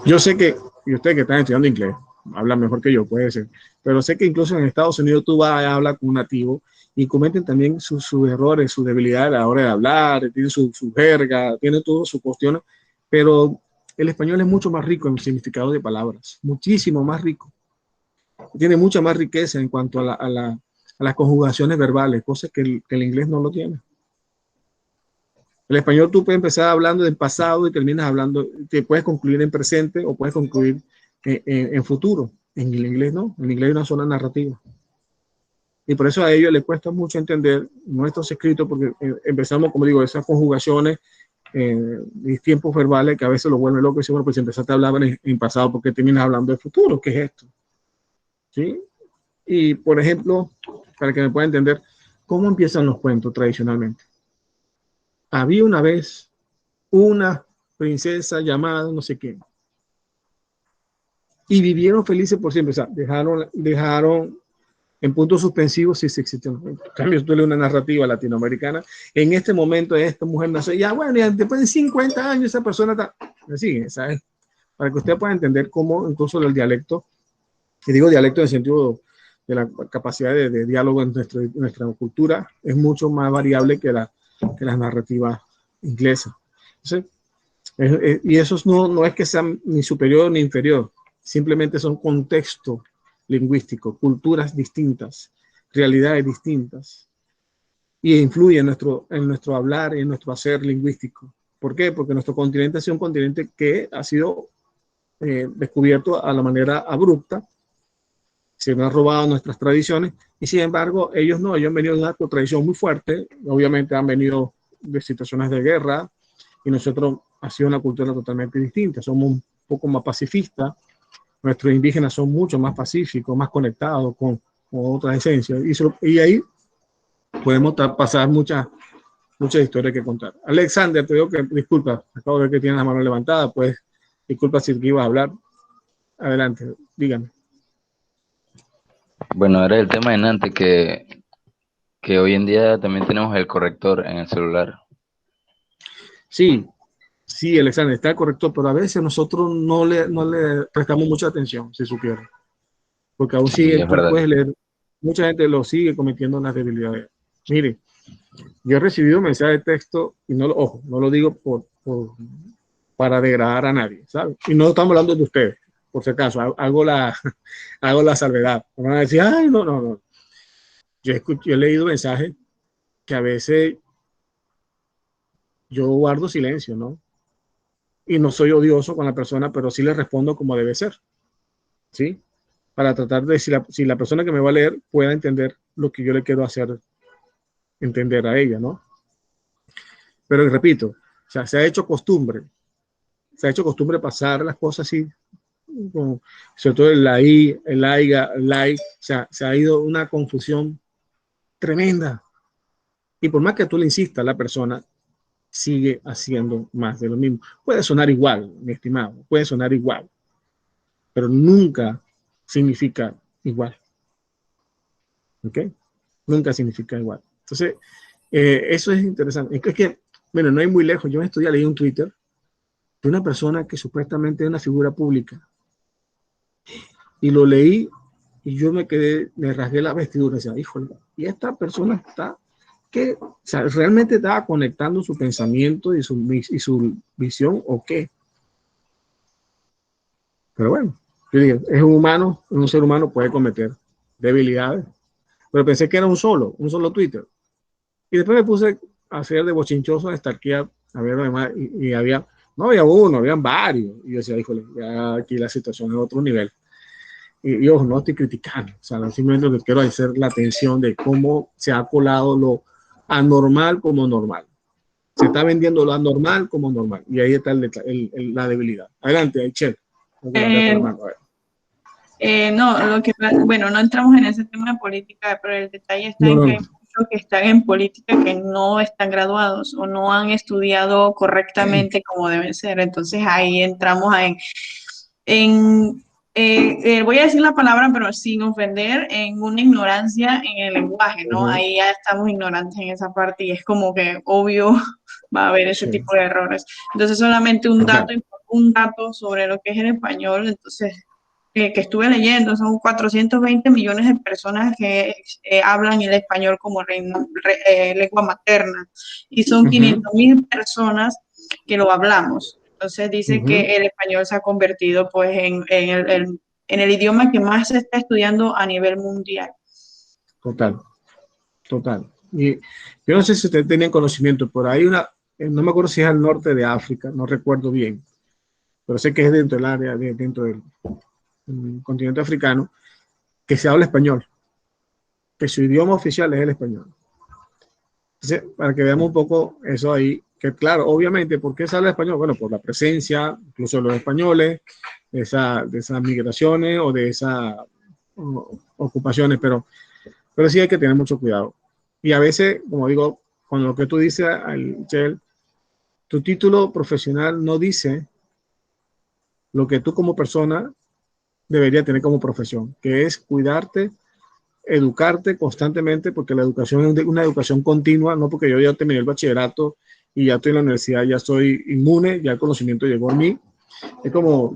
A: Yo sé que, y ustedes que están estudiando inglés, hablan mejor que yo, puede ser, pero sé que incluso en Estados Unidos tú vas a hablar con un nativo y cometen también sus errores, sus debilidades a la hora de hablar, tienen su jerga, tienen todas sus cuestiones, pero el español es mucho más rico en significado de palabras, muchísimo más rico. Tiene mucha más riqueza en cuanto a las conjugaciones verbales, cosas que el inglés no lo tiene. El español tú puedes empezar hablando del pasado y terminas hablando, te puedes concluir en presente o puedes concluir en futuro. En el inglés no, en el inglés hay una sola narrativa. Y por eso a ellos les cuesta mucho entender nuestros escritos porque empezamos, como digo, esas conjugaciones y tiempos verbales que a veces los vuelven locos y dicen, bueno, pues si empezaste a hablar en pasado, ¿por qué terminas hablando de futuro? ¿Qué es esto? ¿Sí? Y, por ejemplo, para que me pueda entender, ¿cómo empiezan los cuentos tradicionalmente? Había una vez una princesa llamada no sé qué. Y vivieron felices por siempre. O sea, dejaron en puntos suspensivos si se existió. En cambio, tú lees una narrativa latinoamericana. En este momento, esta mujer nació. Ya, bueno, ya después de 50 años, esa persona está. Así, ¿sabes? Para que usted pueda entender cómo, incluso el dialecto, y digo dialecto en el sentido de la capacidad de diálogo en nuestra cultura, es mucho más variable que las narrativas inglesas. Entonces, y eso no es que sean ni superior ni inferior, simplemente son contextos lingüísticos, culturas distintas, realidades distintas, y influye en nuestro hablar y en nuestro hacer lingüístico. ¿Por qué? Porque nuestro continente ha sido un continente que ha sido descubierto a la manera abrupta, se han robado nuestras tradiciones, y sin embargo, ellos no, ellos han venido de una tradición muy fuerte, obviamente han venido de situaciones de guerra, y nosotros ha sido una cultura totalmente distinta, somos un poco más pacifistas, nuestros indígenas son mucho más pacíficos, más conectados con otras esencias, y ahí podemos pasar muchas historias que contar. Alexander, te digo que, disculpa, acabo de ver que tienes la mano levantada, pues, disculpa si te iba a hablar. Adelante, dígame.
G: Bueno, era el tema de Nantes que hoy en día también tenemos el corrector en el celular.
A: Sí, Sí, Alexander, está correcto, pero a veces nosotros no le prestamos mucha atención, si supieran. Porque aún
G: Sí,
A: sigue,
G: es
A: tú
G: verdad.
A: puedes leer, mucha gente lo sigue cometiendo las debilidades. Mire, yo he recibido mensajes de texto, y no, ojo, no lo digo para degradar a nadie, ¿sabes? Y no estamos hablando de ustedes, por si acaso, hago la salvedad. No van a decir, ay, no, no, no. Yo he leído mensajes que a veces yo guardo silencio, ¿no? Y no soy odioso con la persona, pero sí le respondo como debe ser, ¿sí? Para tratar de, si la persona que me va a leer pueda entender lo que yo le quiero hacer entender a ella, ¿no? Pero repito, o sea, se ha hecho costumbre pasar las cosas así, como, sobre todo el ahí, el aiga, el like, o sea, se ha ido una confusión tremenda. Y por más que tú le insistas a la persona, sigue haciendo más de lo mismo. Puede sonar igual, mi estimado, puede sonar igual, pero nunca significa igual. ¿Ok? Nunca significa igual. Entonces, eso es interesante. Es que, bueno, no hay muy lejos. Yo en estos días leí un Twitter de una persona que supuestamente es una figura pública. Y lo leí y yo me rasgué la vestidura. Decía, híjole, y esta persona está, que, o sea, realmente estaba conectando su pensamiento y su visión o qué. Pero bueno, yo dije, es un ser humano puede cometer debilidades. Pero pensé que era un solo Twitter. Y después me puse a hacer de bochinchoso, a estarquear, a ver además, y había, no había uno, habían varios. Y yo decía, híjole, ya aquí la situación es otro nivel. Y ojo, no estoy criticando, o sea, simplemente lo que quiero hacer la atención de cómo se ha colado lo anormal como normal. Se está vendiendo lo anormal como normal. Y ahí está la debilidad. Adelante, Aichel.
D: No, bueno, no entramos en ese tema de política, pero el detalle está
A: No,
D: en
A: no,
D: que
A: no.
D: hay muchos que están en política que no están graduados o no han estudiado correctamente como deben ser. Entonces ahí entramos voy a decir la palabra, pero sin ofender, en una ignorancia en el lenguaje, ¿no? Ahí ya estamos ignorantes en esa parte y es como que obvio va a haber ese tipo de errores. Entonces solamente un dato sobre lo que es el español, entonces que estuve leyendo, son 420 millones de personas que hablan el español como lengua materna y son 500.000 personas que lo hablamos. Entonces dice que el español se ha convertido pues en el idioma que más se está estudiando a nivel mundial.
A: Total. Y yo no sé si ustedes tenían conocimiento, por ahí no me acuerdo si es al norte de África, no recuerdo bien, pero sé que es dentro del área, dentro del continente africano, que se habla español, que su idioma oficial es el español. Entonces, para que veamos un poco eso ahí, que claro, obviamente, ¿por qué se habla español? Bueno, por la presencia, incluso de los españoles, de esas migraciones o de esas ocupaciones, pero sí hay que tener mucho cuidado. Y a veces, como digo, con lo que tú dices, Chel, tu título profesional no dice lo que tú como persona debería tener como profesión, que es cuidarte, educarte constantemente, porque la educación es una educación continua, no porque yo ya terminé el bachillerato y ya estoy en la universidad, ya soy inmune, ya el conocimiento llegó a mí. Es como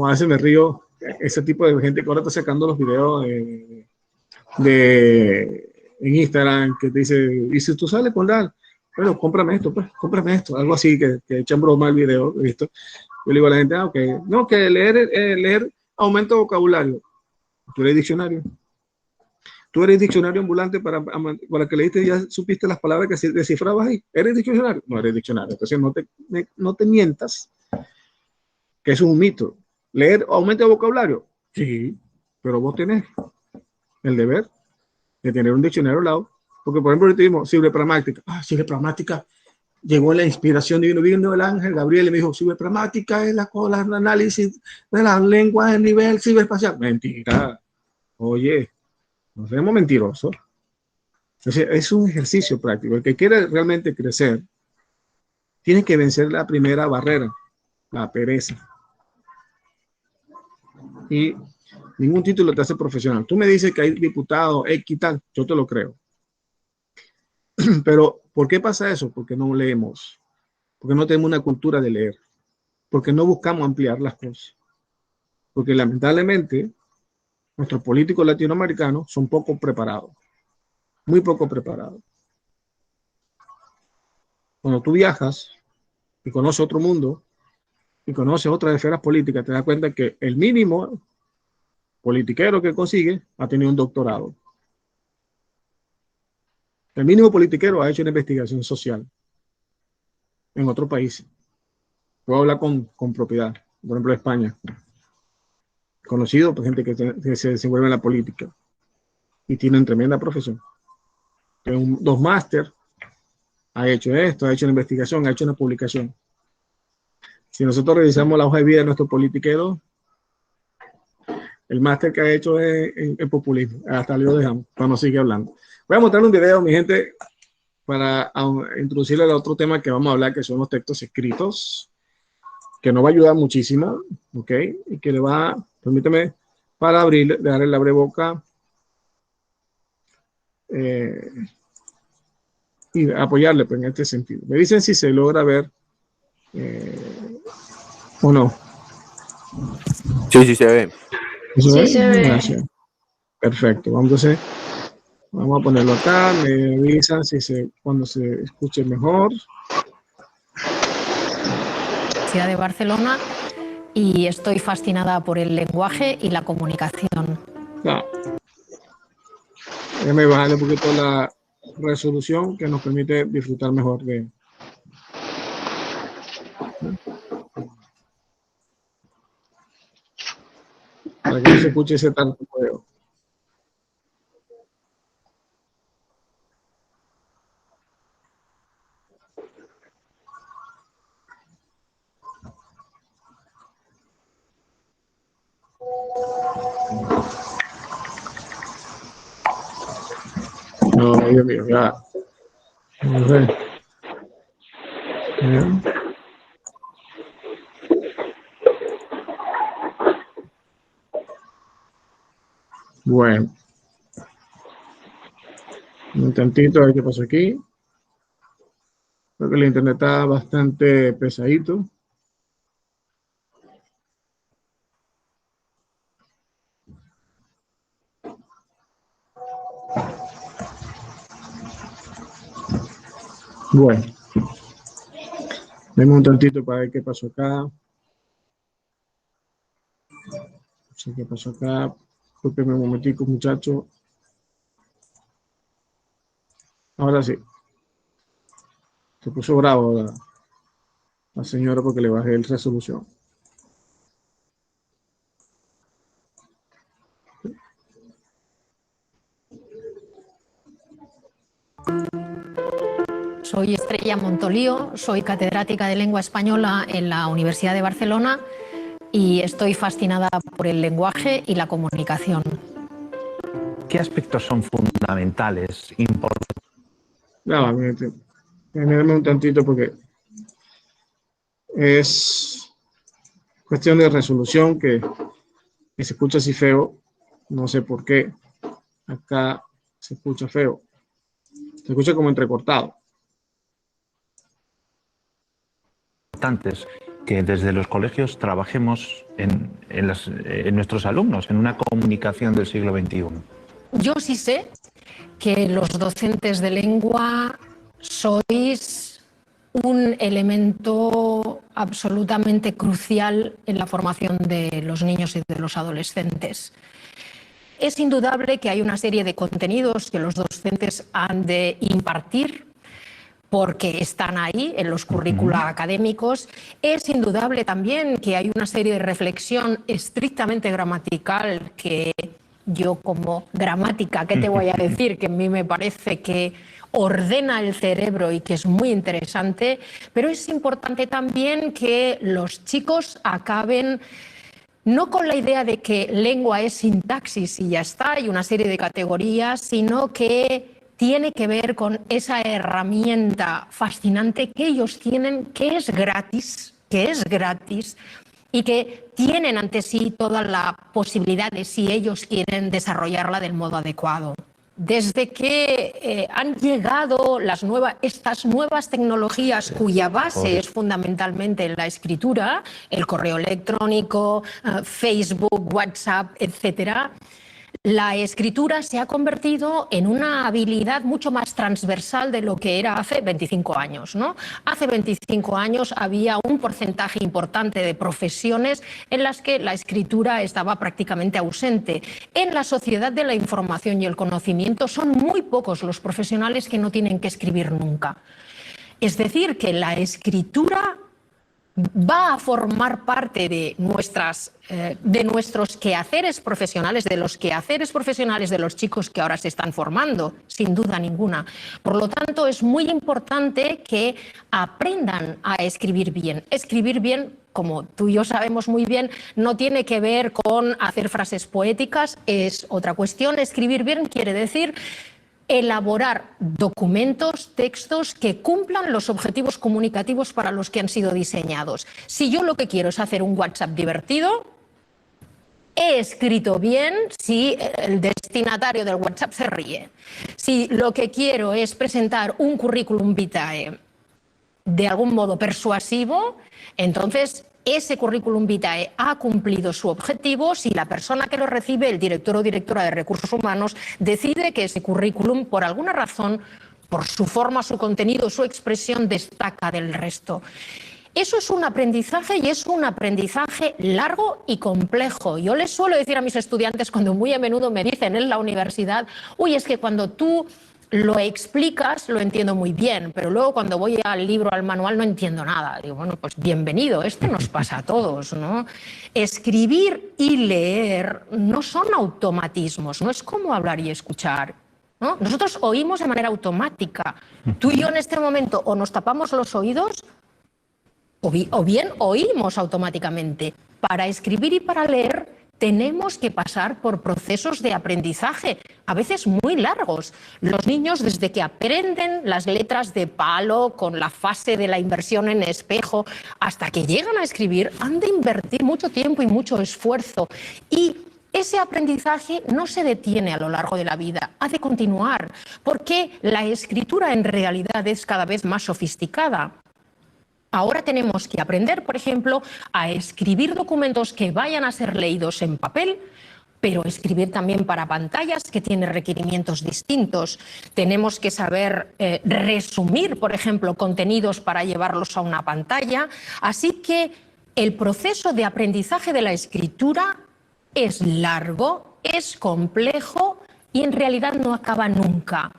A: a veces me río, ese tipo de gente que ahora está sacando los videos en Instagram, que te dice, y si tú sales con tal, bueno, cómprame esto, algo así, que echan broma el video, ¿visto? Yo le digo a la gente, okay, no, que leer aumenta vocabulario. Tú eres diccionario ambulante para que leíste y ya supiste las palabras que descifrabas ahí. ¿Eres diccionario? No eres diccionario. Entonces no te mientas, que eso es un mito. ¿Leer aumenta el vocabulario? Sí, pero vos tenés el deber de tener un diccionario al lado, porque por ejemplo ahorita mismo, Silvia Pragmática, llegó la inspiración divina, vino el ángel Gabriel y me dijo, ciberpragmática es el análisis de las lenguas a nivel ciberespacial. Mentira. Oye, no seamos mentirosos. Entonces, es un ejercicio práctico. El que quiere realmente crecer, tiene que vencer la primera barrera, la pereza. Y ningún título te hace profesional. Tú me dices que hay diputados, X tal, yo te lo creo. Pero, ¿por qué pasa eso? Porque no leemos. porque no tenemos una cultura de leer, porque no buscamos ampliar las cosas, porque lamentablemente nuestros políticos latinoamericanos son poco preparados, muy poco preparados. Cuando tú viajas y conoces otro mundo y conoces otras esferas políticas, te das cuenta que el mínimo politiquero que consigue ha tenido un doctorado. El mínimo politiquero ha hecho una investigación social en otro país. Puedo hablar con propiedad, por ejemplo, España. Conocido por gente que se desenvuelve en la política y tienen tremenda profesión. Tiene 2 máster, ha hecho esto, ha hecho una investigación, ha hecho una publicación. Si nosotros revisamos la hoja de vida de nuestro politiquero, el máster que ha hecho es en populismo. Hasta lo dejamos, para no seguir hablando. Voy a mostrar un video, mi gente, para introducirle al otro tema que vamos a hablar, que son los textos escritos, que nos va a ayudar muchísimo, ¿ok? Y que le va, permíteme, para abrir, darle la boca y apoyarle pues, en este sentido. Me dicen si se logra ver o no.
C: Sí, sí se ve.
K: Sí se ve.
A: Gracias. Perfecto. Vamos a ponerlo acá. Me avisan si cuando se escuche mejor.
L: Universidad de Barcelona y estoy fascinada por el lenguaje y la comunicación.
A: Déjame bajarle un poquito la resolución que nos permite disfrutar mejor de. Para que no se escuche ese tartamudeo. No, Dios mío, ya. Vamos a ver. Bien. Bueno. Un tantito, a ver qué pasó aquí. Creo que el internet está bastante pesadito. Bueno, demos un tantito para ver qué pasó acá. No sé qué pasó acá. Disculpenme un momentico, muchachos. Ahora sí. Se puso bravo la señora porque le bajé el resolución.
L: Soy Estrella Montolío, soy catedrática de lengua española en la Universidad de Barcelona y estoy fascinada por el lenguaje y la comunicación.
M: ¿Qué aspectos son fundamentales, importantes?
A: Déjame un tantito porque es cuestión de resolución que se escucha así feo. No sé por qué. Acá se escucha feo. Se escucha como entrecortado.
M: Que desde los colegios trabajemos en nuestros alumnos, en una comunicación del siglo XXI.
L: Yo sí sé que los docentes de lengua sois un elemento absolutamente crucial en la formación de los niños y de los adolescentes. Es indudable que hay una serie de contenidos que los docentes han de impartir porque están ahí en los currícula académicos. Es indudable también que hay una serie de reflexión estrictamente gramatical que yo como gramática, ¿qué te voy a decir? Que a mí me parece que ordena el cerebro y que es muy interesante, pero es importante también que los chicos acaben no con la idea de que lengua es sintaxis y ya está, y una serie de categorías, sino que tiene que ver con esa herramienta fascinante que ellos tienen, que es gratis y que tienen ante sí toda la posibilidad de, si ellos quieren, desarrollarla del modo adecuado. desde que han llegado estas nuevas tecnologías cuya base es fundamentalmente la escritura, el correo electrónico, Facebook, WhatsApp, etcétera, la escritura se ha convertido en una habilidad mucho más transversal de lo que era hace 25 años, ¿no? Hace 25 años había un porcentaje importante de profesiones en las que la escritura estaba prácticamente ausente. En la sociedad de la información y el conocimiento son muy pocos los profesionales que no tienen que escribir nunca. Es decir, que la escritura va a formar parte de nuestros quehaceres profesionales, de los quehaceres profesionales de los chicos que ahora se están formando, sin duda ninguna. Por lo tanto, es muy importante que aprendan a escribir bien. Escribir bien, como tú y yo sabemos muy bien, no tiene que ver con hacer frases poéticas, es otra cuestión. Escribir bien quiere decir elaborar documentos, textos que cumplan los objetivos comunicativos para los que han sido diseñados. Si yo lo que quiero es hacer un WhatsApp divertido, he escrito bien si el destinatario del WhatsApp se ríe. Si lo que quiero es presentar un currículum vitae de algún modo persuasivo, entonces ese currículum vitae ha cumplido su objetivo si la persona que lo recibe, el director o directora de recursos humanos, decide que ese currículum, por alguna razón, por su forma, su contenido, su expresión, destaca del resto. Eso es un aprendizaje y es un aprendizaje largo y complejo. Yo les suelo decir a mis estudiantes cuando muy a menudo me dicen en la universidad, uy, es que cuando tú lo explicas, lo entiendo muy bien, pero luego cuando voy al libro, al manual, no entiendo nada. Digo, bueno, pues bienvenido, esto nos pasa a todos, ¿no? Escribir y leer no son automatismos, no es como hablar y escuchar, ¿no? Nosotros oímos de manera automática. Tú y yo en este momento o nos tapamos los oídos o bien oímos automáticamente. Para escribir y para leer tenemos que pasar por procesos de aprendizaje, a veces muy largos. Los niños, desde que aprenden las letras de palo con la fase de la inversión en espejo, hasta que llegan a escribir, han de invertir mucho tiempo y mucho esfuerzo. Y ese aprendizaje no se detiene a lo largo de la vida, ha de continuar, porque la escritura en realidad es cada vez más sofisticada. Ahora tenemos que aprender, por ejemplo, a escribir documentos que vayan a ser leídos en papel, pero escribir también para pantallas, que tiene requerimientos distintos. Tenemos que saber resumir, por ejemplo, contenidos para llevarlos a una pantalla. Así que el proceso de aprendizaje de la escritura es largo, es complejo y en realidad no acaba nunca.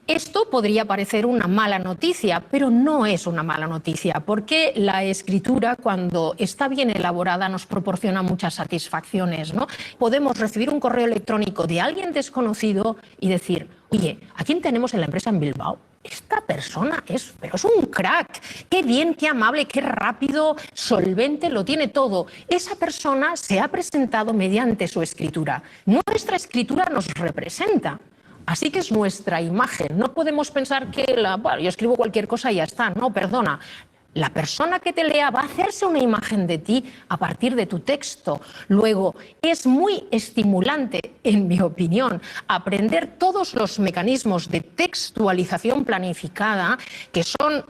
L: Esto podría parecer una mala noticia, pero no es una mala noticia, porque la escritura, cuando está bien elaborada, nos proporciona muchas satisfacciones, ¿no? Podemos recibir un correo electrónico de alguien desconocido y decir, oye, ¿a quién tenemos en la empresa en Bilbao? Esta persona es un crack, qué bien, qué amable, qué rápido, solvente, lo tiene todo. Esa persona se ha presentado mediante su escritura. Nuestra escritura nos representa. Así que es nuestra imagen. No podemos pensar que yo escribo cualquier cosa y ya está. No, perdona. La persona que te lea va a hacerse una imagen de ti a partir de tu texto. Luego, es muy estimulante, en mi opinión, aprender todos los mecanismos de textualización planificada, que son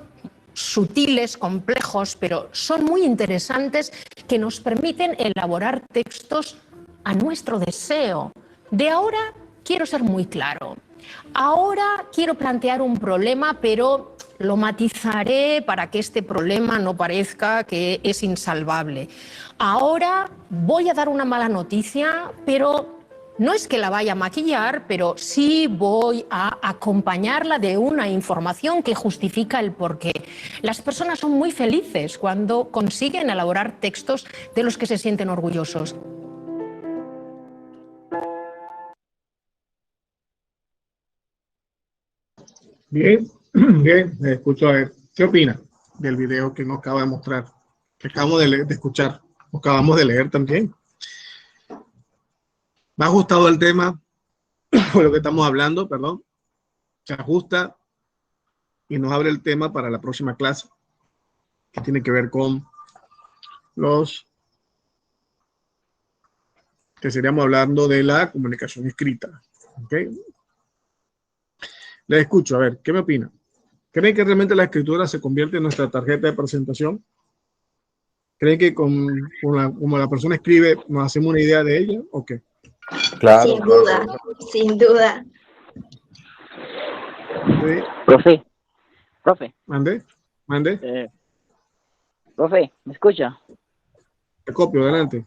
L: sutiles, complejos, pero son muy interesantes, que nos permiten elaborar textos a nuestro deseo. De ahora quiero ser muy claro. Ahora quiero plantear un problema, pero lo matizaré para que este problema no parezca que es insalvable. Ahora voy a dar una mala noticia, pero no es que la vaya a maquillar, pero sí voy a acompañarla de una información que justifica el porqué. Las personas son muy felices cuando consiguen elaborar textos de los que se sienten orgullosos.
A: Bien, bien, escucho a ver. ¿Qué opina del video que nos acaba de mostrar? Que acabamos de escuchar, acabamos de leer también. ¿Me ha gustado el tema? Por lo que estamos hablando, perdón. Se ajusta y nos abre el tema para la próxima clase, que tiene que ver con que seríamos hablando de la comunicación escrita. ¿Okay? Les escucho, a ver, ¿qué me opina? ¿Creen que realmente la escritura se convierte en nuestra tarjeta de presentación? ¿Creen que como la persona escribe nos hacemos una idea de ella o qué?
C: Claro,
J: Sin duda, sin duda.
A: Sí.
N: Profe.
A: Mande.
N: Profe, ¿me escucha?
A: Te copio, adelante.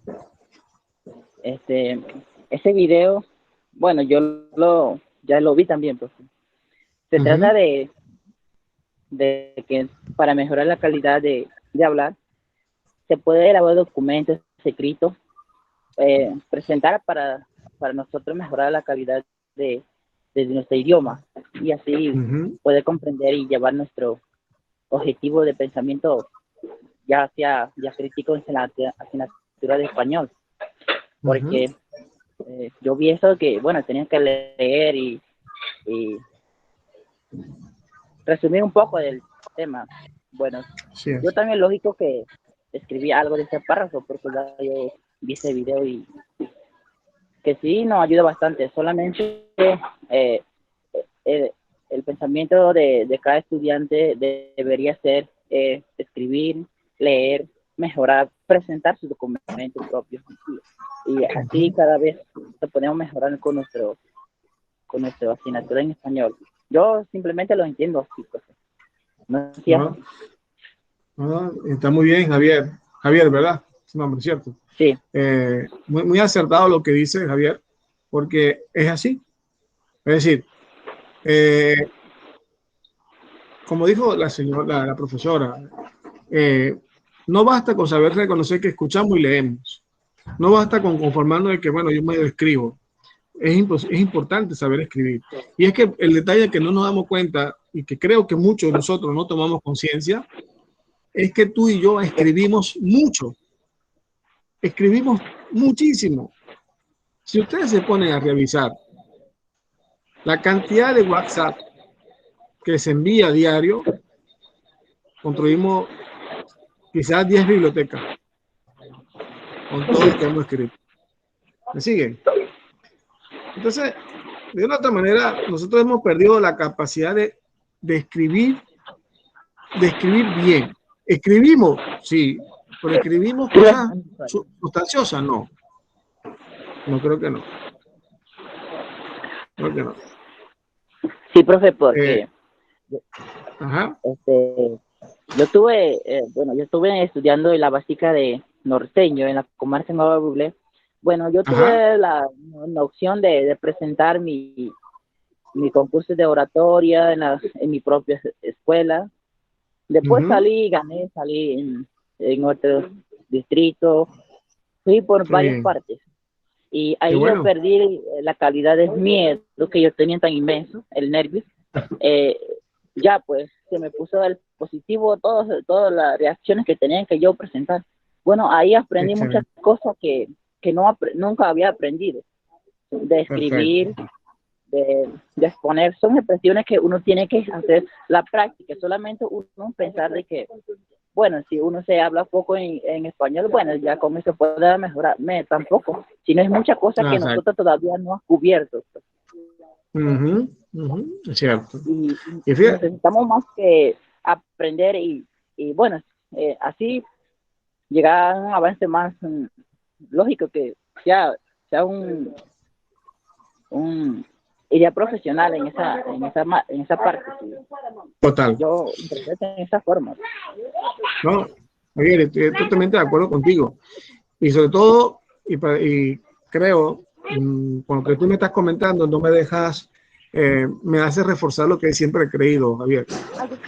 N: Ese video, bueno, ya lo vi también, profe. Se trata de que para mejorar la calidad de hablar, se puede elaborar documentos escritos, presentar para nosotros mejorar la calidad de nuestro idioma y así poder comprender y llevar nuestro objetivo de pensamiento ya crítico en la asignatura de español. Porque yo vi eso que, bueno, tenía que leer y resumir un poco del tema. Bueno,
A: sí,
N: yo también lógico que escribí algo de ese párrafo porque ya yo vi ese video y que sí nos ayuda bastante. Solamente el pensamiento de cada estudiante debería ser escribir, leer, mejorar, presentar su documento propio. Y así cada vez lo podemos mejorar con nuestra asignatura en español. Yo simplemente lo entiendo así. Pues. No sé si
A: está muy bien, Javier. Javier, ¿verdad? Su nombre, ¿cierto?
N: Sí.
A: Muy acertado lo que dice Javier, porque es así. Es decir, como dijo la profesora, no basta con saber reconocer que escuchamos y leemos. No basta con conformarnos de que, bueno, yo medio escribo. Es importante saber escribir. Y es que el detalle que no nos damos cuenta y que creo que muchos de nosotros no tomamos conciencia es que tú y yo escribimos mucho. Escribimos muchísimo. Si ustedes se ponen a revisar la cantidad de WhatsApp que se envía a diario, construimos quizás 10 bibliotecas con todo lo que hemos escrito. ¿Me siguen? Entonces, de una otra manera, nosotros hemos perdido la capacidad de escribir bien. Escribimos, sí, pero escribimos cosas sustanciosas, no. No creo que no. Creo que no.
N: Sí, profe, porque yo estuve estudiando en la básica de Norteño, en la comarca Nueva Buble. Bueno, yo tuve la opción de presentar mi concurso de oratoria en mi propia escuela. Después salí en otro distrito, fui por varias partes. Y ahí yo perdí la calidad de miedo que yo tenía tan inmenso, el nervio. Ya pues se me puso el positivo, todas las reacciones que tenían que yo presentar. Bueno, ahí aprendí muchas cosas que nunca había aprendido. De escribir, de exponer, son expresiones que uno tiene que hacer la práctica. Solamente uno pensar de que, bueno, si uno se habla poco en español, bueno, ya con eso puede mejorar. Tampoco, sino es muchas cosas que nosotros todavía no hemos cubierto.
A: Es cierto.
N: Y necesitamos más que aprender y bueno, así llegar a un avance más lógico, que sea un idea profesional en esa parte.
A: Total.
N: Yo interpreto en esa forma.
A: No, Javier, estoy totalmente de acuerdo contigo. Y sobre todo, y creo, con lo que tú me estás comentando, no me dejas, me hace reforzar lo que siempre he creído, Javier.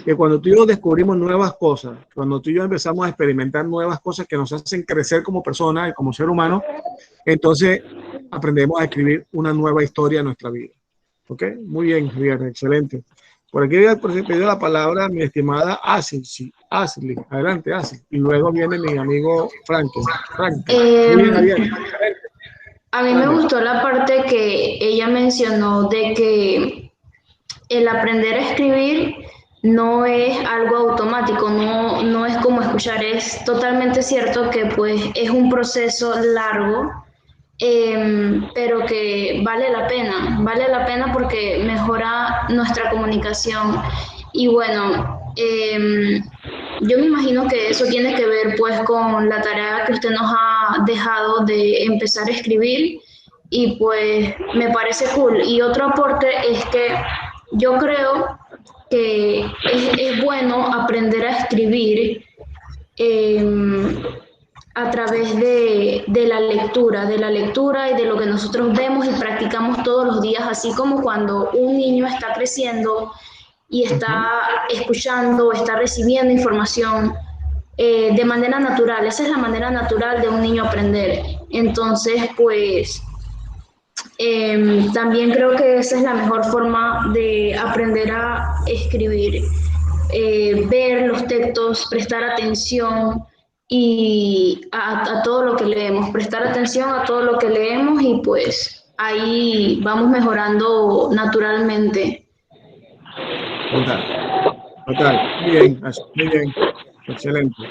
A: Que cuando tú y yo descubrimos nuevas cosas, cuando tú y yo empezamos a experimentar nuevas cosas que nos hacen crecer como personas y como ser humano, entonces aprendemos a escribir una nueva historia en nuestra vida. ¿Ok? Muy bien, Javier, excelente. Por aquí voy a pedir la palabra a mi estimada Ashley. Adelante, Ashley. Y luego viene mi amigo Frankie. Muy bien, Javier.
K: A mí me gustó la parte que ella mencionó de que el aprender a escribir no es algo automático, no es como escuchar. Es totalmente cierto que pues es un proceso largo pero que vale la pena porque mejora nuestra comunicación. Y bueno, yo me imagino que eso tiene que ver pues con la tarea que usted nos ha dejado de empezar a escribir y pues me parece cool. Y otro aporte es que yo creo que es bueno aprender a escribir a través de la lectura y de lo que nosotros vemos y practicamos todos los días, así como cuando un niño está creciendo y está escuchando, está recibiendo información de manera natural. Esa es la manera natural de un niño aprender. Entonces, pues, también creo que esa es la mejor forma de aprender a escribir. Ver los textos, prestar atención y a todo lo que leemos, prestar atención a todo lo que leemos y pues ahí vamos mejorando naturalmente.
A: Total, muy bien, excelente.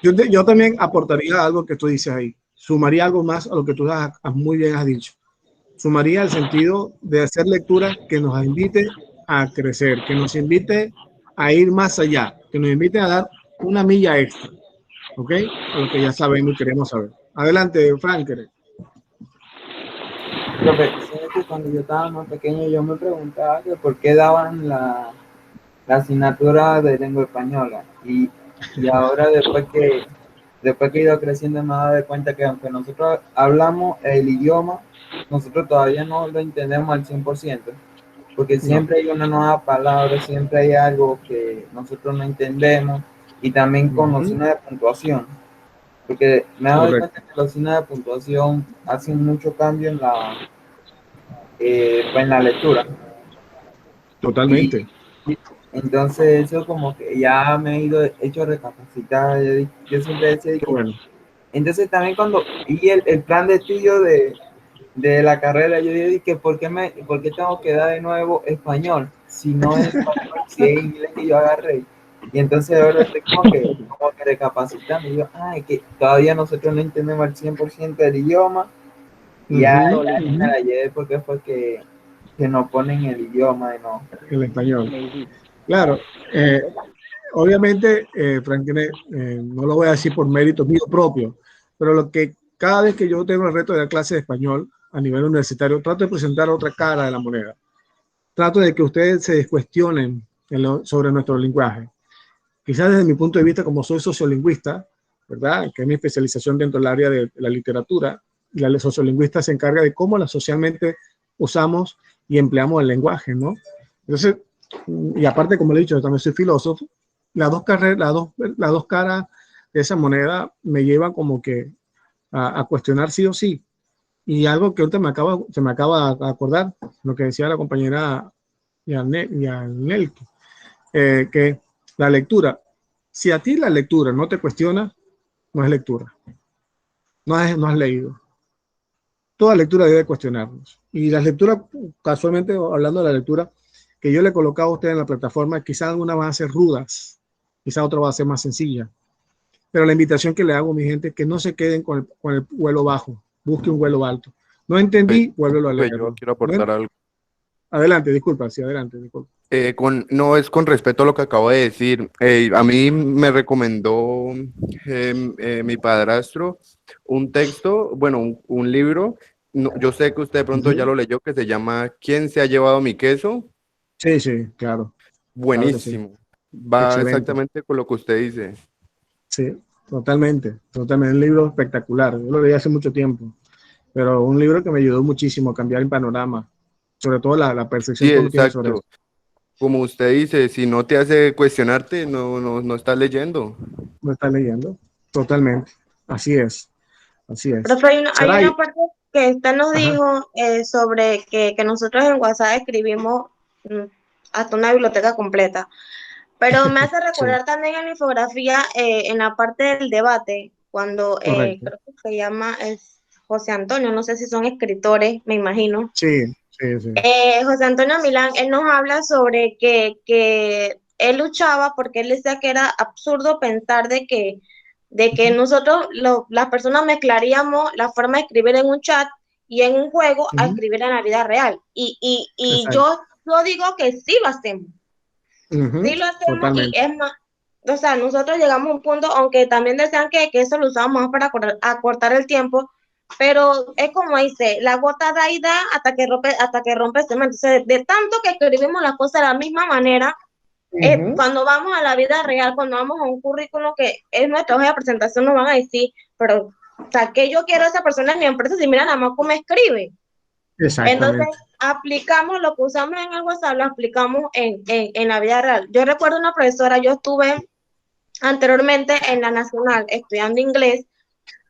A: Yo también aportaría algo que tú dices ahí, sumaría algo más a lo que tú muy bien has dicho. Sumaría el sentido de hacer lecturas que nos invite a crecer, que nos invite a ir más allá, que nos invite a dar una milla extra, ¿ok? A lo que ya sabemos y queremos saber. Adelante, Frank.
H: Profe, ¿sabes que cuando yo estaba más pequeño yo me preguntaba que por qué daban la asignatura de lengua española? Y ahora después que he ido creciendo me he dado cuenta que aunque nosotros hablamos el idioma, nosotros todavía no lo entendemos al 100%, porque siempre hay una nueva palabra, siempre hay algo que nosotros no entendemos, y también con los signos de puntuación, porque me he dado cuenta que los signos de puntuación hacen mucho cambio en la lectura.
A: Totalmente.
H: Y entonces eso como que ya me he hecho recapacitar. Yo siempre decía que,
A: bueno.
H: Entonces también cuando vi el plan de estudio de la carrera, yo dije, ¿por qué tengo que dar de nuevo español? Si no es español, si es inglés que yo agarré. Y entonces ahora estoy como que recapacitando. Y digo, es que todavía nosotros no entendemos al 100% del idioma. Y ya me la llevé porque fue que nos ponen el idioma y no
A: el español. Claro, obviamente, Frank, no lo voy a decir por mérito mío propio, pero lo que cada vez que yo tengo el reto de dar clase de español a nivel universitario, trato de presentar otra cara de la moneda. Trato de que ustedes se cuestionen sobre nuestro lenguaje. Quizás desde mi punto de vista, como soy sociolingüista, ¿verdad? Que es mi especialización dentro del área de la literatura, y la sociolingüista se encarga de cómo socialmente usamos y empleamos el lenguaje, ¿no? Entonces, y aparte, como le he dicho, yo también soy filósofo, las dos caras de esa moneda me llevan como que a cuestionar sí o sí. Y algo que ahorita se me acaba de acordar, lo que decía la compañera Yanelki, que la lectura, si a ti la lectura no te cuestiona, no es lectura, no has leído. Toda lectura debe cuestionarnos. Y las lecturas, casualmente hablando de la lectura, que yo le he colocado a usted en la plataforma, quizás algunas van a ser rudas, quizás otras van a ser más sencillas. Pero la invitación que le hago a mi gente es que no se queden con el vuelo bajo, busque un vuelo alto. No entendí, vuélvelo a leer.
C: Yo quiero aportar algo.
A: Adelante, disculpa, sí, adelante, disculpa.
C: No es con respecto a lo que acabo de decir. A mí me recomendó mi padrastro un texto, bueno, un libro. No, yo sé que usted de pronto ya lo leyó, que se llama ¿Quién se ha llevado mi queso?
A: Sí, sí, claro.
C: Buenísimo.
A: Claro sí.
C: Va
A: excelente.
C: exactamente con lo que usted dice.
A: Sí, totalmente. Un libro espectacular. Yo lo leí hace mucho tiempo, pero un libro que me ayudó muchísimo a cambiar el panorama, sobre todo la percepción
C: Sí,
A: que uno tiene sobre eso.
C: Como usted dice, si no te hace cuestionarte, no estás leyendo.
A: No estás leyendo, totalmente. Así es.
I: Profe, hay una parte que usted nos dijo sobre que nosotros en WhatsApp escribimos hasta una biblioteca completa. Pero me hace recordar también en la infografía, en la parte del debate, cuando creo que se llama José Antonio, no sé si son escritores, me imagino.
A: Sí.
I: José Antonio Milán, él nos habla sobre que él luchaba porque él decía que era absurdo pensar de que
O: de que nosotros, las personas mezclaríamos la forma de escribir en un chat y en un juego a escribir en la vida real. Y yo digo que sí lo hacemos. Sí lo hacemos
A: Totalmente.
O: y es más, o sea, nosotros llegamos a un punto, aunque también decían que eso lo usamos para acortar el tiempo, pero es como dice, la gota da y da hasta que rompe el cemento. Entonces, de tanto que escribimos las cosas de la misma manera, cuando vamos a la vida real, cuando vamos a un currículo que es nuestra hoja de presentación, nos van a decir, pero, o sea, que yo quiero a esa persona en mi empresa si mira nada más cómo escribe.
A: Exactamente.
O: Entonces, aplicamos lo que usamos en el WhatsApp, lo aplicamos en la vida real. Yo recuerdo una profesora, yo estuve anteriormente en la Nacional estudiando inglés,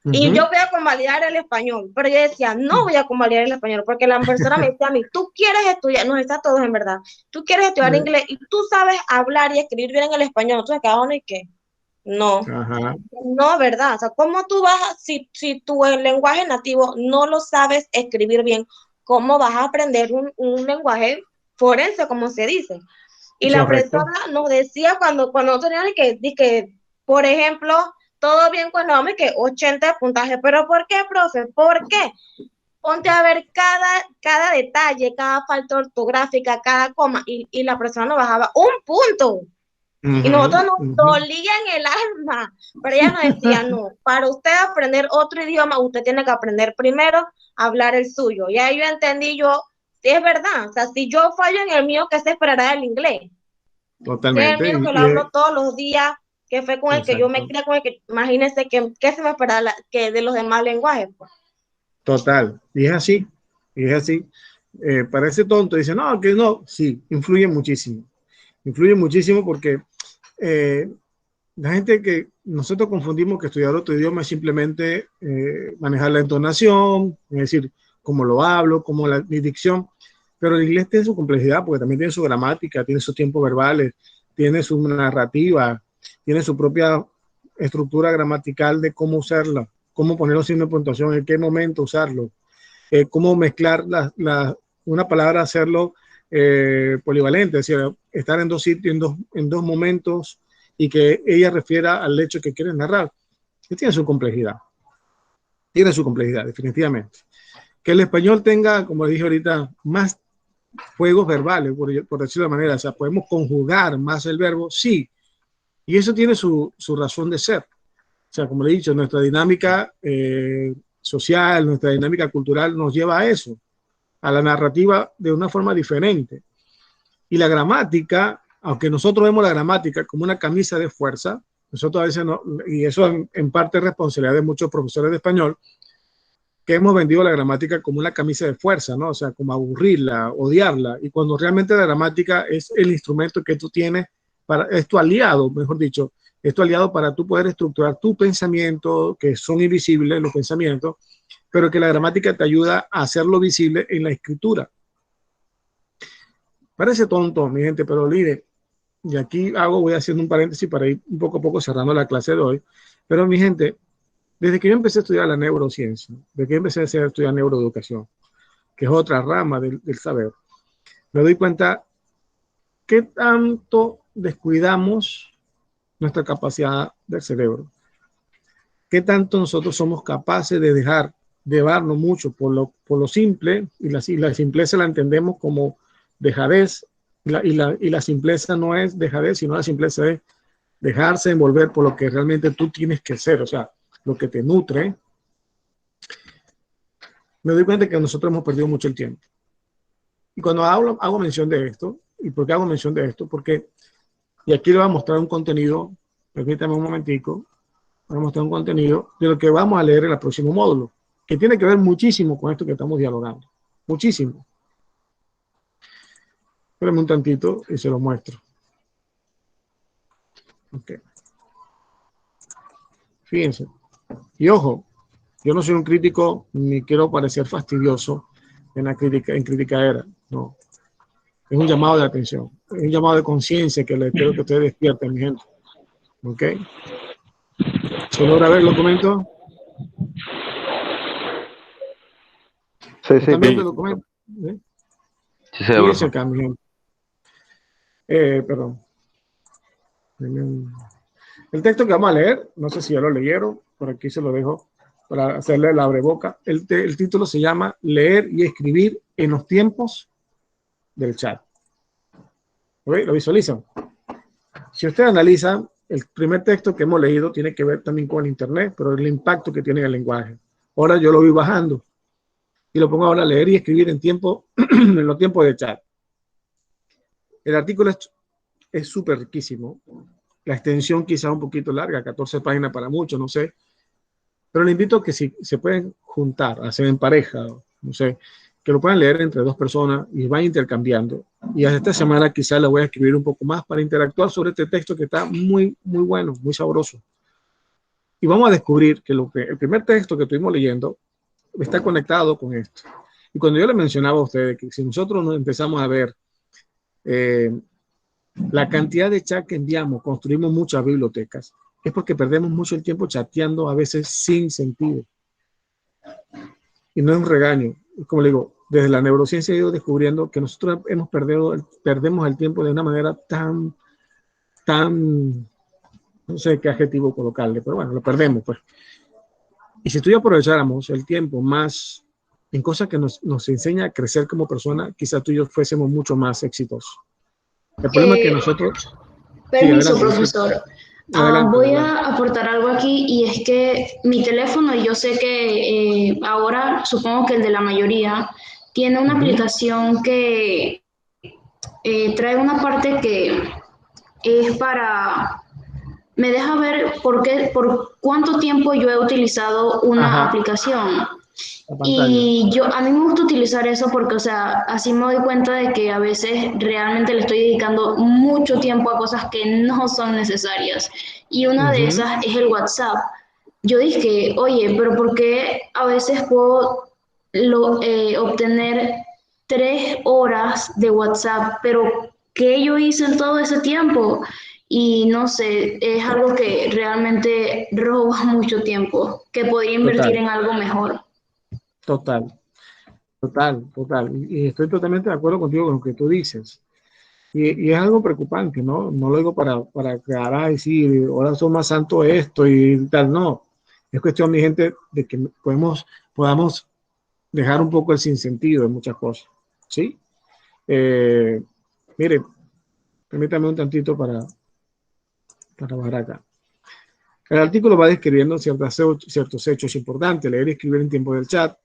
O: y yo voy a convalidar el español, pero yo decía, no voy a convalidar el español, porque la persona me decía a mí, tú quieres estudiar, nos está todos en verdad, tú quieres estudiar inglés y tú sabes hablar y escribir bien en el español, entonces cada uno y qué, no, no, ¿verdad? O sea, ¿cómo tú vas, si tu lenguaje nativo no lo sabes escribir bien, cómo vas a aprender un lenguaje forense, como se dice? Y la profesora nos decía cuando tenían que, por ejemplo, todo bien con nombre, que 80 de puntaje, pero ¿por qué, profe? ¿Por qué? Ponte a ver cada detalle, cada falta ortográfica, cada coma, y la persona nos bajaba un punto. Y nosotros nos dolía en el alma, pero ella nos decía, no, para usted aprender otro idioma, usted tiene que aprender primero a hablar el suyo. Y ahí yo entendí, sí, es verdad, o sea, si yo fallo en el mío, ¿qué se esperará del inglés?
A: Totalmente.
O: El mío que lo hablo todos los días, que fue con el que yo me crié, con el que, imagínense qué se me esperaba que de los demás lenguajes. Pues.
A: Total, y es así, parece tonto, dice, no, que no, sí, influye muchísimo porque la gente que nosotros confundimos que estudiar otro idioma es simplemente manejar la entonación, es decir, cómo lo hablo, cómo mi dicción, pero el inglés tiene su complejidad porque también tiene su gramática, tiene sus tiempos verbales, tiene su narrativa, tiene su propia estructura gramatical de cómo usarla, cómo poner los signos de puntuación, en qué momento usarlo, cómo mezclar una palabra, hacerlo polivalente, es decir, estar en dos sitios, en dos momentos y que ella refiera al hecho que quiere narrar. Que tiene su complejidad, definitivamente. Que el español tenga, como dije ahorita, más juegos verbales, por decirlo de manera, o sea, podemos conjugar más el verbo, sí, y eso tiene su razón de ser. O sea, como le he dicho, nuestra dinámica social, nuestra dinámica cultural nos lleva a eso, a la narrativa de una forma diferente. Y la gramática, aunque nosotros vemos la gramática como una camisa de fuerza, nosotros a veces no, y eso en parte es responsabilidad de muchos profesores de español, que hemos vendido la gramática como una camisa de fuerza, ¿no? O sea, como aburrirla, odiarla, y cuando realmente la gramática es el instrumento que tú tienes, es tu aliado, mejor dicho, es tu aliado para tú poder estructurar tu pensamiento, que son invisibles los pensamientos, pero que la gramática te ayuda a hacerlo visible en la escritura. Parece tonto, mi gente, pero mire, y aquí voy haciendo un paréntesis para ir un poco a poco cerrando la clase de hoy, pero mi gente, desde que yo empecé a estudiar la neurociencia, desde que empecé a estudiar neuroeducación, que es otra rama del saber, me doy cuenta qué tanto descuidamos nuestra capacidad del cerebro. ¿Qué tanto nosotros somos capaces de llevarnos mucho por lo simple? Y la simpleza la entendemos como dejadez, y la simpleza no es dejadez, sino la simpleza es dejarse envolver por lo que realmente tú tienes que ser, o sea, lo que te nutre. Me doy cuenta que nosotros hemos perdido mucho el tiempo. Y cuando hago mención de esto, ¿y por qué hago mención de esto? Porque, y aquí le voy a mostrar un contenido, permítame un momentico, voy a mostrar un contenido de lo que vamos a leer en el próximo módulo, que tiene que ver muchísimo con esto que estamos dialogando, muchísimo. Espérame un tantito y se lo muestro. Ok. Fíjense. Y ojo, yo no soy un crítico ni quiero parecer fastidioso en criticaera, no. Es un llamado de atención, es un llamado de conciencia que les quiero que ustedes despierten, mi gente. ¿Ok? ¿Se logra ver el documento?
B: Sí, sí.
A: ¿Están viendo el documento? ¿Eh?
G: Sí, se ve.
A: Acá, mi gente. Perdón. El texto que vamos a leer, no sé si ya lo leyeron, por aquí se lo dejo para hacerle la abreboca. El título se llama Leer y escribir en los tiempos del chat. ¿Ok? ¿Lo visualizan? Si usted analiza, el primer texto que hemos leído tiene que ver también con el Internet, pero el impacto que tiene en el lenguaje. Ahora yo lo voy bajando y lo pongo ahora a leer y escribir en los tiempos de chat. El artículo es súper riquísimo. La extensión quizá un poquito larga, 14 páginas para muchos, no sé. Pero le invito a que si se pueden juntar, hacer en pareja, no sé, que lo puedan leer entre dos personas y van intercambiando. Y hasta esta semana quizá le voy a escribir un poco más para interactuar sobre este texto que está muy, muy bueno, muy sabroso. Y vamos a descubrir que el primer texto que estuvimos leyendo está conectado con esto. Y cuando yo le mencionaba a ustedes que si nosotros nos empezamos a ver la cantidad de chat que enviamos, construimos muchas bibliotecas, es porque perdemos mucho el tiempo chateando, a veces sin sentido. Y no es un regaño. Como le digo, desde la neurociencia he ido descubriendo que nosotros perdemos el tiempo de una manera tan, no sé qué adjetivo colocarle, pero bueno, lo perdemos, pues. Y si tú y yo aprovecháramos el tiempo más en cosas que nos enseña a crecer como persona, quizás tú y yo fuésemos mucho más exitosos. El problema es que nosotros...
K: Permiso,
A: Sí,
K: profesor. Voy a aportar algo aquí y es que mi teléfono, y yo sé que ahora supongo que el de la mayoría, tiene una aplicación que trae una parte que es para... Me deja ver por cuánto tiempo yo he utilizado una aplicación. Y a mí me gusta utilizar eso porque, o sea, así me doy cuenta de que a veces realmente le estoy dedicando mucho tiempo a cosas que no son necesarias. Y una de esas es el WhatsApp. Yo dije, oye, pero ¿por qué a veces puedo obtener 3 horas de WhatsApp? Pero ¿qué yo hice en todo ese tiempo? Y no sé, es algo que realmente roba mucho tiempo, que podría invertir en algo mejor.
A: Total. Y estoy totalmente de acuerdo contigo con lo que tú dices. Y es algo preocupante, ¿no? No lo digo para crear, ay, sí, ahora son más santos esto y tal, no. Es cuestión, mi gente, de que podamos dejar un poco el sinsentido de muchas cosas, ¿sí? Mire, permítame un tantito para bajar acá. El artículo va describiendo ciertos hechos importantes, leer y escribir en tiempo del chat.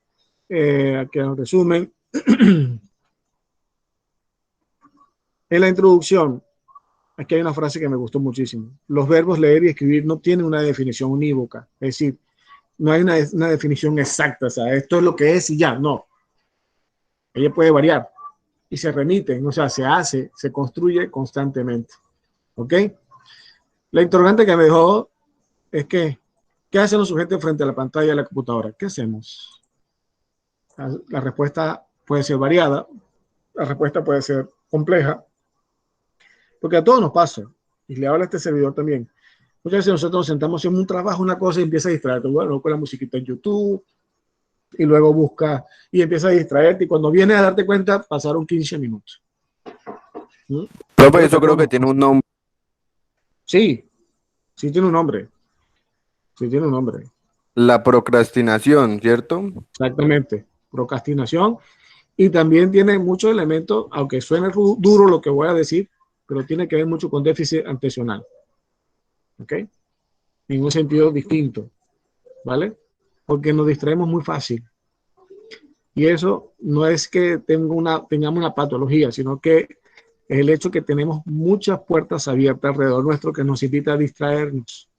A: Aquí en resumen. En la introducción, aquí hay una frase que me gustó muchísimo. Los verbos leer y escribir no tienen una definición unívoca, es decir, no hay una definición exacta, o sea, esto es lo que es y ya, no. Ella puede variar y se remiten, o sea, se construye constantemente. ¿Ok? La interrogante que me dejó es que, ¿qué hacen los sujetos frente a la pantalla de la computadora? ¿Qué hacemos? La respuesta puede ser variada, la respuesta puede ser compleja, porque a todos nos pasa, y le habla a este servidor también. Muchas veces nosotros nos sentamos en un trabajo, una cosa, y empieza a distraerte. Bueno, con la musiquita en YouTube, y luego busca, y empieza a distraerte, y cuando vienes a darte cuenta, pasaron 15 minutos.
C: Profe, eso creo que tiene un nombre.
A: Sí tiene un nombre. Sí tiene un nombre.
C: La procrastinación, ¿cierto?
A: Exactamente, procrastinación. Y también tiene muchos elementos, aunque suene duro lo que voy a decir, pero tiene que ver mucho con déficit atencional. ¿Ok? En un sentido distinto. ¿Vale? Porque nos distraemos muy fácil. Y eso no es que tengamos una patología, sino que es el hecho que tenemos muchas puertas abiertas alrededor nuestro que nos invita a distraernos.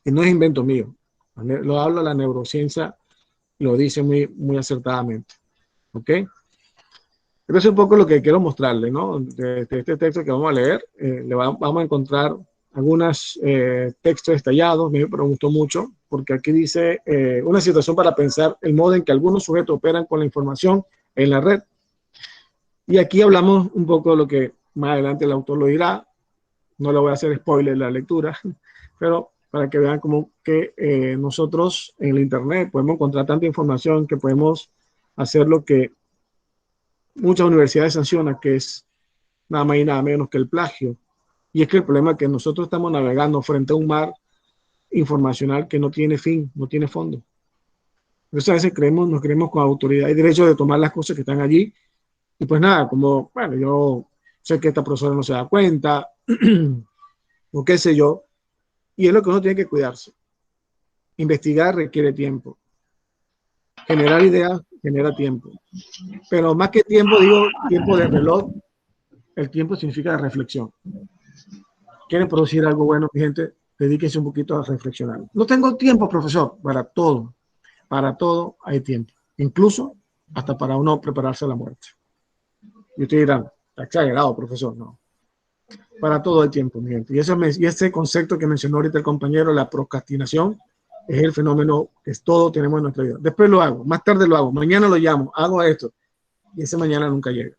A: Y no es invento mío. Lo habla la neurociencia, lo dice muy, muy acertadamente. ¿Ok? Eso es un poco lo que quiero mostrarle, ¿no? De este texto que vamos a leer, vamos a encontrar algunos textos detallados, me gustó mucho, porque aquí dice una situación para pensar el modo en que algunos sujetos operan con la información en la red. Y aquí hablamos un poco de lo que más adelante el autor lo dirá. No le voy a hacer spoiler la lectura, pero para que vean cómo que nosotros en el Internet podemos encontrar tanta información que podemos hacer lo que muchas universidades sancionan, que es nada más y nada menos que el plagio. Y es que el problema es que nosotros estamos navegando frente a un mar informacional que no tiene fin, no tiene fondo. Entonces a veces nos creemos con autoridad y derecho de tomar las cosas que están allí. Y pues nada, como, bueno, yo sé que esta profesora no se da cuenta, o qué sé yo. Y es lo que uno tiene que cuidarse. Investigar requiere tiempo. Generar ideas genera tiempo. Pero más que tiempo, digo tiempo de reloj, el tiempo significa reflexión. ¿Quieren producir algo bueno, mi gente? Dedíquense un poquito a reflexionar. No tengo tiempo, profesor, para todo. Para todo hay tiempo. Incluso hasta para uno prepararse a la muerte. Y ustedes dirán, está exagerado, profesor. No. Para todo el tiempo, mi gente. Y ese concepto que mencionó ahorita el compañero, la procrastinación, es el fenómeno que todos tenemos en nuestra vida. Después lo hago, más tarde lo hago, mañana lo llamo, hago esto. Y ese mañana nunca llega.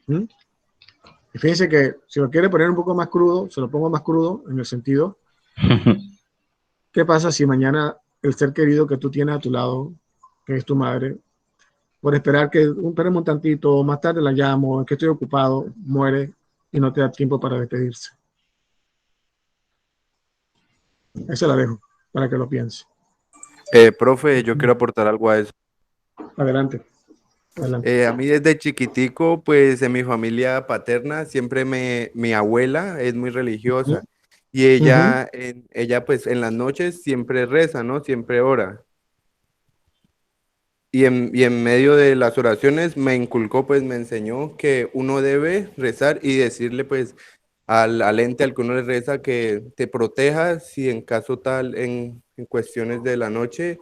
A: Y fíjense que si lo quiere poner un poco más crudo, se lo pongo más crudo en el sentido, ¿qué pasa si mañana el ser querido que tú tienes a tu lado, que es tu madre, por esperar que esperemos un tantito, más tarde la llamo, es que estoy ocupado, muere y no te da tiempo para despedirse? Esa la dejo para que lo piense.
C: Profe, yo quiero aportar algo a eso.
A: Adelante.
C: A mí desde chiquitico, pues en mi familia paterna, siempre mi abuela es muy religiosa y ella pues en las noches siempre reza, ¿no? Siempre ora. Y en medio de las oraciones me inculcó, pues me enseñó que uno debe rezar y decirle pues al ente al que uno le reza que te proteja si en caso tal, en cuestiones de la noche,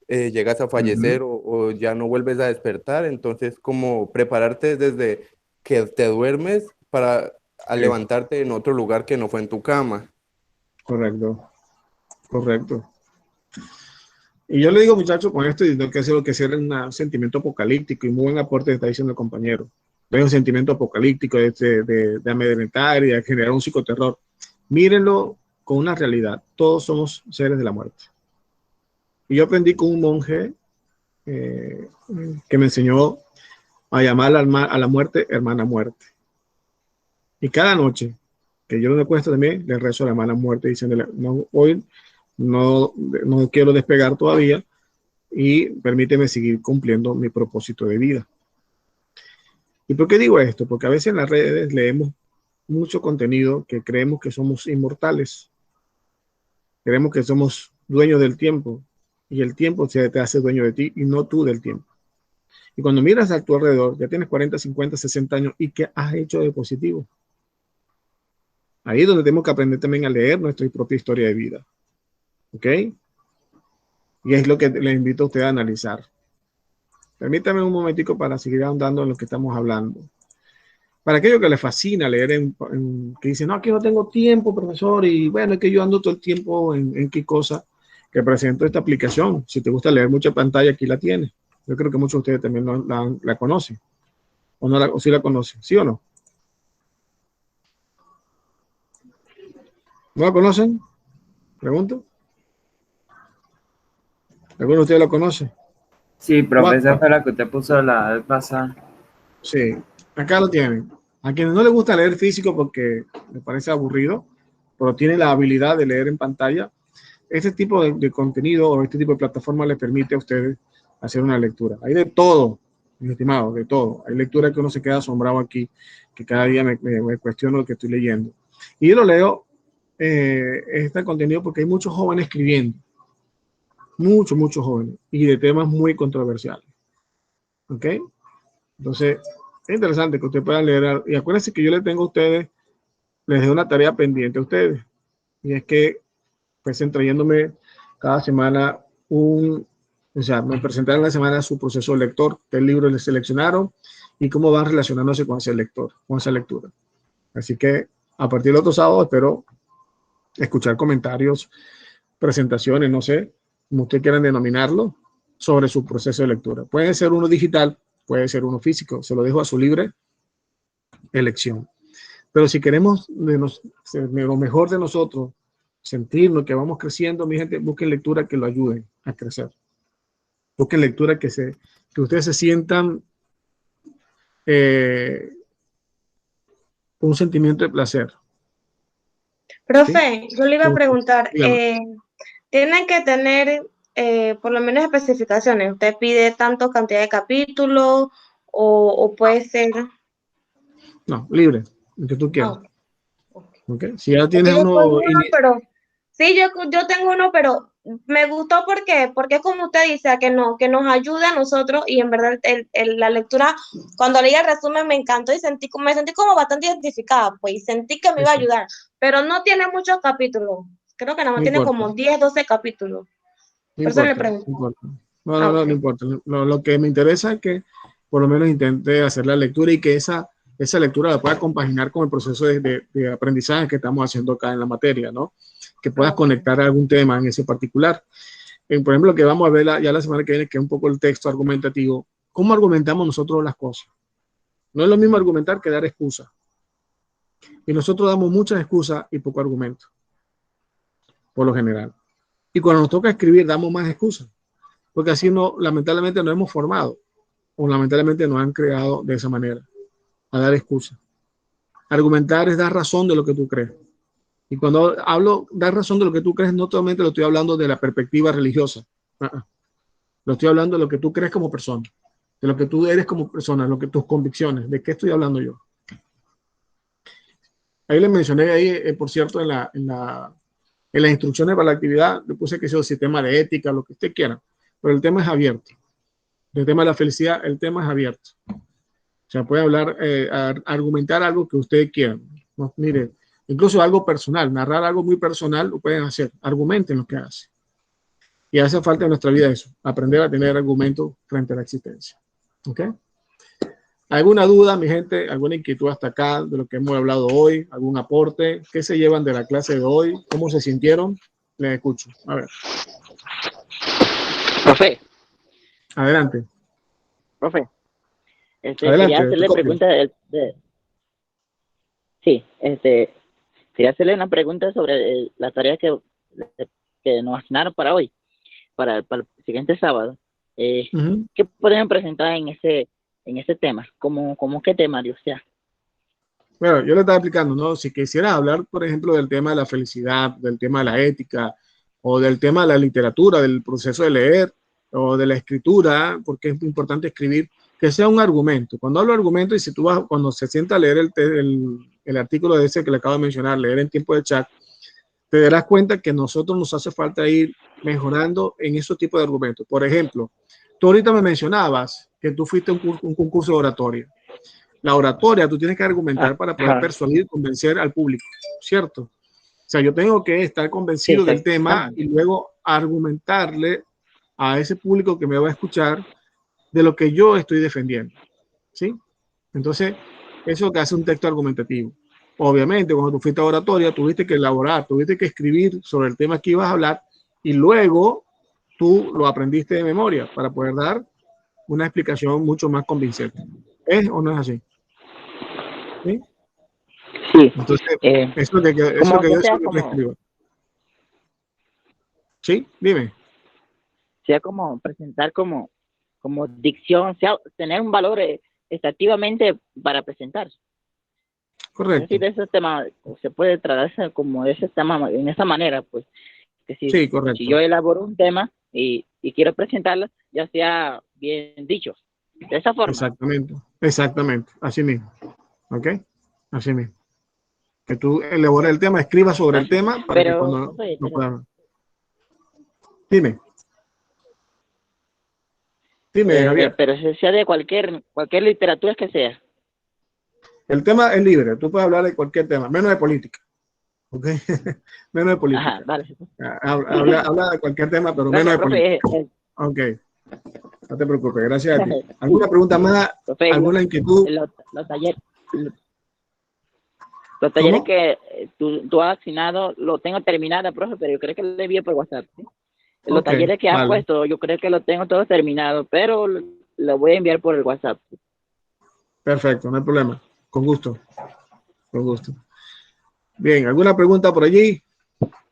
C: llegas a fallecer o ya no vuelves a despertar. Entonces, como prepararte desde que te duermes para levantarte en otro lugar que no fue en tu cama.
A: Correcto, correcto. Y yo le digo, muchachos, con esto, y no que hacer lo que sea un sentimiento apocalíptico, y muy buen aporte que está diciendo el compañero. No es un sentimiento apocalíptico de amedrentar y de generar un psicoterror. Mírenlo con una realidad. Todos somos seres de la muerte. Y yo aprendí con un monje que me enseñó a llamar a la muerte hermana muerte. Y cada noche que yo me acuesto también, le rezo a la hermana muerte diciéndole, no, hoy no quiero despegar todavía y permíteme seguir cumpliendo mi propósito de vida. ¿Y por qué digo esto? Porque a veces en las redes leemos mucho contenido que creemos que somos inmortales. Creemos que somos dueños del tiempo y el tiempo te hace dueño de ti y no tú del tiempo. Y cuando miras a tu alrededor, ya tienes 40, 50, 60 años y ¿qué has hecho de positivo? Ahí es donde tenemos que aprender también a leer nuestra propia historia de vida. ¿Ok? Y es lo que les invito a ustedes a analizar. Permítame un momentico para seguir ahondando en lo que estamos hablando. Para aquellos que les fascina leer, que dicen, no, aquí no tengo tiempo, profesor, y bueno, es que yo ando todo el tiempo en qué cosa, que presento esta aplicación. Si te gusta leer mucha pantalla, aquí la tienes. Yo creo que muchos de ustedes también la conocen. O sí la conocen, ¿sí o no? ¿No la conocen? Pregunto. ¿Alguno de ustedes lo conoce?
H: Sí, profesor, fue la que usted puso la vez pasada.
A: Sí, acá lo tienen. A quienes no les gusta leer físico porque les parece aburrido, pero tienen la habilidad de leer en pantalla, este tipo de contenido o este tipo de plataforma les permite a ustedes hacer una lectura. Hay de todo, mis estimados, de todo. Hay lectura que uno se queda asombrado aquí, que cada día me cuestiono lo que estoy leyendo. Y yo lo leo, este contenido, porque hay muchos jóvenes escribiendo. Muchos jóvenes. Y de temas muy controversiales. ¿Ok? Entonces, es interesante que ustedes puedan leer. Y acuérdense que yo les tengo a ustedes, les dejo una tarea pendiente a ustedes. Y es que fuesen trayéndome cada semana me presentaron la semana su proceso lector, qué libro les seleccionaron y cómo van relacionándose con ese lector, con esa lectura. Así que a partir del otro sábado espero escuchar comentarios, presentaciones, no sé, como ustedes quieran denominarlo, sobre su proceso de lectura. Puede ser uno digital, puede ser uno físico, se lo dejo a su libre elección. Pero si queremos de lo mejor de nosotros, sentirnos que vamos creciendo, mi gente, busquen lectura que lo ayuden a crecer. Busquen lectura que ustedes se sientan un sentimiento de placer.
O: Profe, yo le iba a preguntar,
A: Dígame.
O: tienen que tener por lo menos especificaciones. ¿Usted pide tanto cantidad de capítulos o puede ser?
A: No, libre, el que tú quieras. ¿Ok? Si ya
O: Porque
A: tienes
O: yo
A: uno,
O: tengo uno, pero sí, yo tengo uno, pero me gustó porque como usted dice, que nos ayuda a nosotros y en verdad la lectura, cuando leí el resumen me encantó y me sentí como bastante identificada, pues, y sentí que me iba a ayudar, pero no tiene muchos capítulos, creo que nada más
A: no
O: tiene
A: importa,
O: como 10, 12 capítulos,
A: no
O: por eso le
A: importa,
O: pregunto.
A: no importa. No
O: Ok.
A: importa. Lo que me interesa es que por lo menos intente hacer la lectura y que esa lectura la pueda compaginar con el proceso de aprendizaje que estamos haciendo acá en la materia, ¿no? Que puedas conectar algún tema en ese particular. Por ejemplo, lo que vamos a ver ya la semana que viene, que es un poco el texto argumentativo. ¿Cómo argumentamos nosotros las cosas? No es lo mismo argumentar que dar excusas. Y nosotros damos muchas excusas y poco argumento, por lo general. Y cuando nos toca escribir, damos más excusas, porque así no, lamentablemente no hemos formado, o lamentablemente nos han creado de esa manera, a dar excusas. Argumentar es dar razón de lo que tú crees. Y cuando hablo dar razón de lo que tú crees, no solamente lo estoy hablando de la perspectiva religiosa. Lo estoy hablando de lo que tú crees como persona, de lo que tú eres como persona, lo que tus convicciones, de qué estoy hablando yo. Ahí les mencioné, por cierto, en las instrucciones para la actividad, le puse que sea el sistema de ética, lo que usted quiera, pero el tema es abierto. El tema de la felicidad, el tema es abierto. O sea, puede hablar, argumentar algo que usted quiera. ¿No? Mire, incluso algo personal, narrar algo muy personal, lo pueden hacer. Argumenten lo que hacen. Y hace falta en nuestra vida eso, aprender a tener argumentos frente a la existencia. ¿Ok? ¿Alguna duda, mi gente? ¿Alguna inquietud hasta acá de lo que hemos hablado hoy? ¿Algún aporte? ¿Qué se llevan de la clase de hoy? ¿Cómo se sintieron? Les escucho. A ver.
N: Profe.
A: Adelante.
N: Profe.
A: Adelante,
N: Quería hacerle pregunta quería hacerle una pregunta sobre la tarea que nos asignaron para hoy, para el siguiente sábado. ¿Qué podemos presentar en ese tema? ¿Cómo qué temario sea?
A: Bueno, yo le estaba explicando, ¿no? Si quisiera hablar, por ejemplo, del tema de la felicidad, del tema de la ética, o del tema de la literatura, del proceso de leer, o de la escritura, porque es importante escribir, que sea un argumento. Cuando hablo de argumento, y si tú vas, cuando se sienta a leer el artículo de ese que le acabo de mencionar, leer en tiempo de chat, te darás cuenta que a nosotros nos hace falta ir mejorando en esos tipos de argumentos. Por ejemplo, tú ahorita me mencionabas que tú fuiste a un concurso de oratoria. La oratoria, tú tienes que argumentar para poder persuadir y convencer al público, ¿cierto? O sea, yo tengo que estar convencido del tema y luego argumentarle a ese público que me va a escuchar de lo que yo estoy defendiendo, ¿sí? Entonces, eso es lo que hace un texto argumentativo. Obviamente, cuando tú fuiste a oratoria, tuviste que elaborar, tuviste que escribir sobre el tema que ibas a hablar y luego tú lo aprendiste de memoria para poder dar una explicación mucho más convincente. ¿Es o no es así? ¿Sí?
N: Sí.
A: Entonces, eso que yo escribo. ¿Sí? Dime.
N: Sea como presentar como dicción, sea tener un valor efectivamente para presentar.
A: Correcto.
N: Es decir, ese tema se puede tratarse como ese tema en esa manera, pues. Que
A: sí, correcto.
N: Si yo elaboro un tema y quiero presentarlo, ya sea bien dicho, de esa forma.
A: Exactamente, así mismo. ¿Ok? Así mismo. Que tú elabores el tema, escribas sobre el tema para que cuando lo puedan. Dime. Dime, Javier.
N: Pero sea de cualquier literatura que sea.
A: El tema es libre, tú puedes hablar de cualquier tema, menos de política. ¿Ok? Menos de política.
N: Ajá, vale.
A: Habla de cualquier tema, pero
N: gracias,
A: menos de
N: profe,
A: política. Ok. No te preocupes, gracias a ti. ¿Alguna pregunta más?
N: Profe,
A: ¿Alguna inquietud?
N: Los talleres que tú has asignado, lo tengo terminado, profe, pero yo creo que lo envío por WhatsApp. ¿Sí? Los talleres que has puesto, yo creo que lo tengo todo terminado, pero lo voy a enviar por el WhatsApp.
A: Perfecto, no hay problema. Con gusto. Con gusto. Bien, ¿alguna pregunta por allí?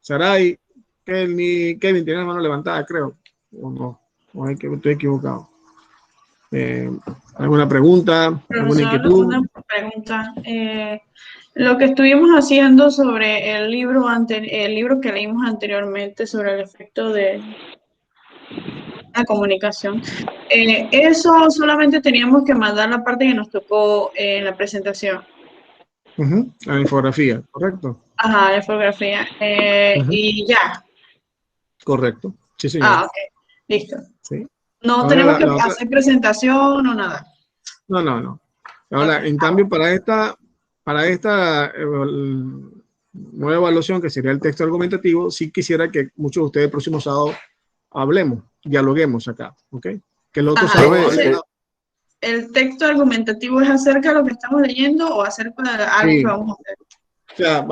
A: Saray, Kevin tiene la mano levantada, creo. O no, o es que estoy equivocado. ¿Alguna pregunta? ¿Alguna inquietud?
D: Una pregunta. Lo que estuvimos haciendo sobre el libro que leímos anteriormente sobre el efecto de la comunicación, eso solamente teníamos que mandar la parte que nos tocó en la presentación.
A: La infografía, ¿correcto?
D: Ajá, la infografía. Y ya.
A: Correcto. Sí, señor.
D: Ah, ok. Listo.
A: Sí.
D: No
A: Ahora
D: tenemos que
A: la otra-
D: hacer presentación o nada.
A: No. Ahora, en cambio, para esta nueva evaluación, que sería el texto argumentativo, sí quisiera que muchos de ustedes el próximo sábado hablemos, dialoguemos acá, ¿ok? Que el otro
D: Ajá,
A: sábado
D: entonces, ¿el texto argumentativo es acerca de lo que estamos leyendo o acerca de algo
A: Sí.
D: que vamos a hacer?
A: O sea,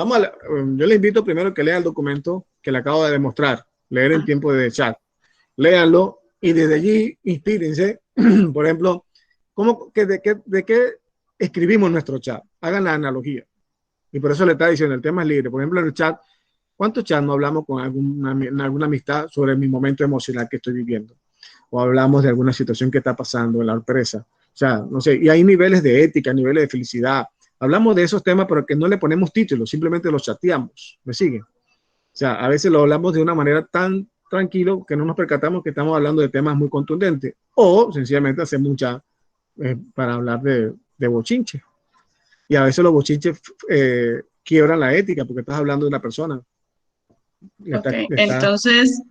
A: yo le invito primero que lea el documento que le acabo de demostrar, leer en tiempo de chat. Léanlo y desde allí inspírense, por ejemplo, de qué escribimos nuestro chat. Hagan la analogía. Y por eso le está diciendo, el tema es libre. Por ejemplo, en el chat, ¿cuántos chats no hablamos con alguna amistad sobre mi momento emocional que estoy viviendo? O hablamos de alguna situación que está pasando en la empresa. O sea, no sé, y hay niveles de ética, niveles de felicidad. Hablamos de esos temas, pero que no le ponemos títulos, simplemente los chateamos. ¿Me siguen? O sea, a veces lo hablamos de una manera tan tranquilo que no nos percatamos que estamos hablando de temas muy contundentes. O sencillamente hacemos mucha para hablar de bochinche. Y a veces los bochinches quiebran la ética porque estás hablando de una persona.
D: Entonces,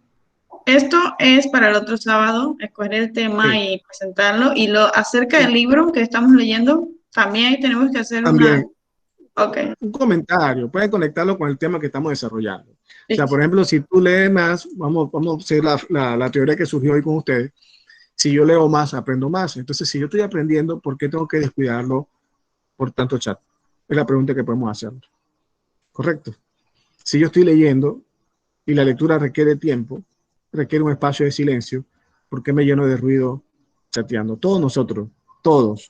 D: esto es para el otro sábado, escoger el tema
A: Sí.
D: y presentarlo. Y lo acerca del libro que estamos leyendo, también tenemos que hacer
A: También,
D: Okay.
A: un comentario, pueden conectarlo con el tema que estamos desarrollando. O sea, por ejemplo, si tú lees más, vamos a hacer la teoría que surgió hoy con ustedes. Si yo leo más, aprendo más. Entonces, si yo estoy aprendiendo, ¿por qué tengo que descuidarlo por tanto chat? Es la pregunta que podemos hacer. Correcto. Si yo estoy leyendo y la lectura requiere tiempo, requiere un espacio de silencio, ¿por qué me lleno de ruido chateando? Todos nosotros, todos.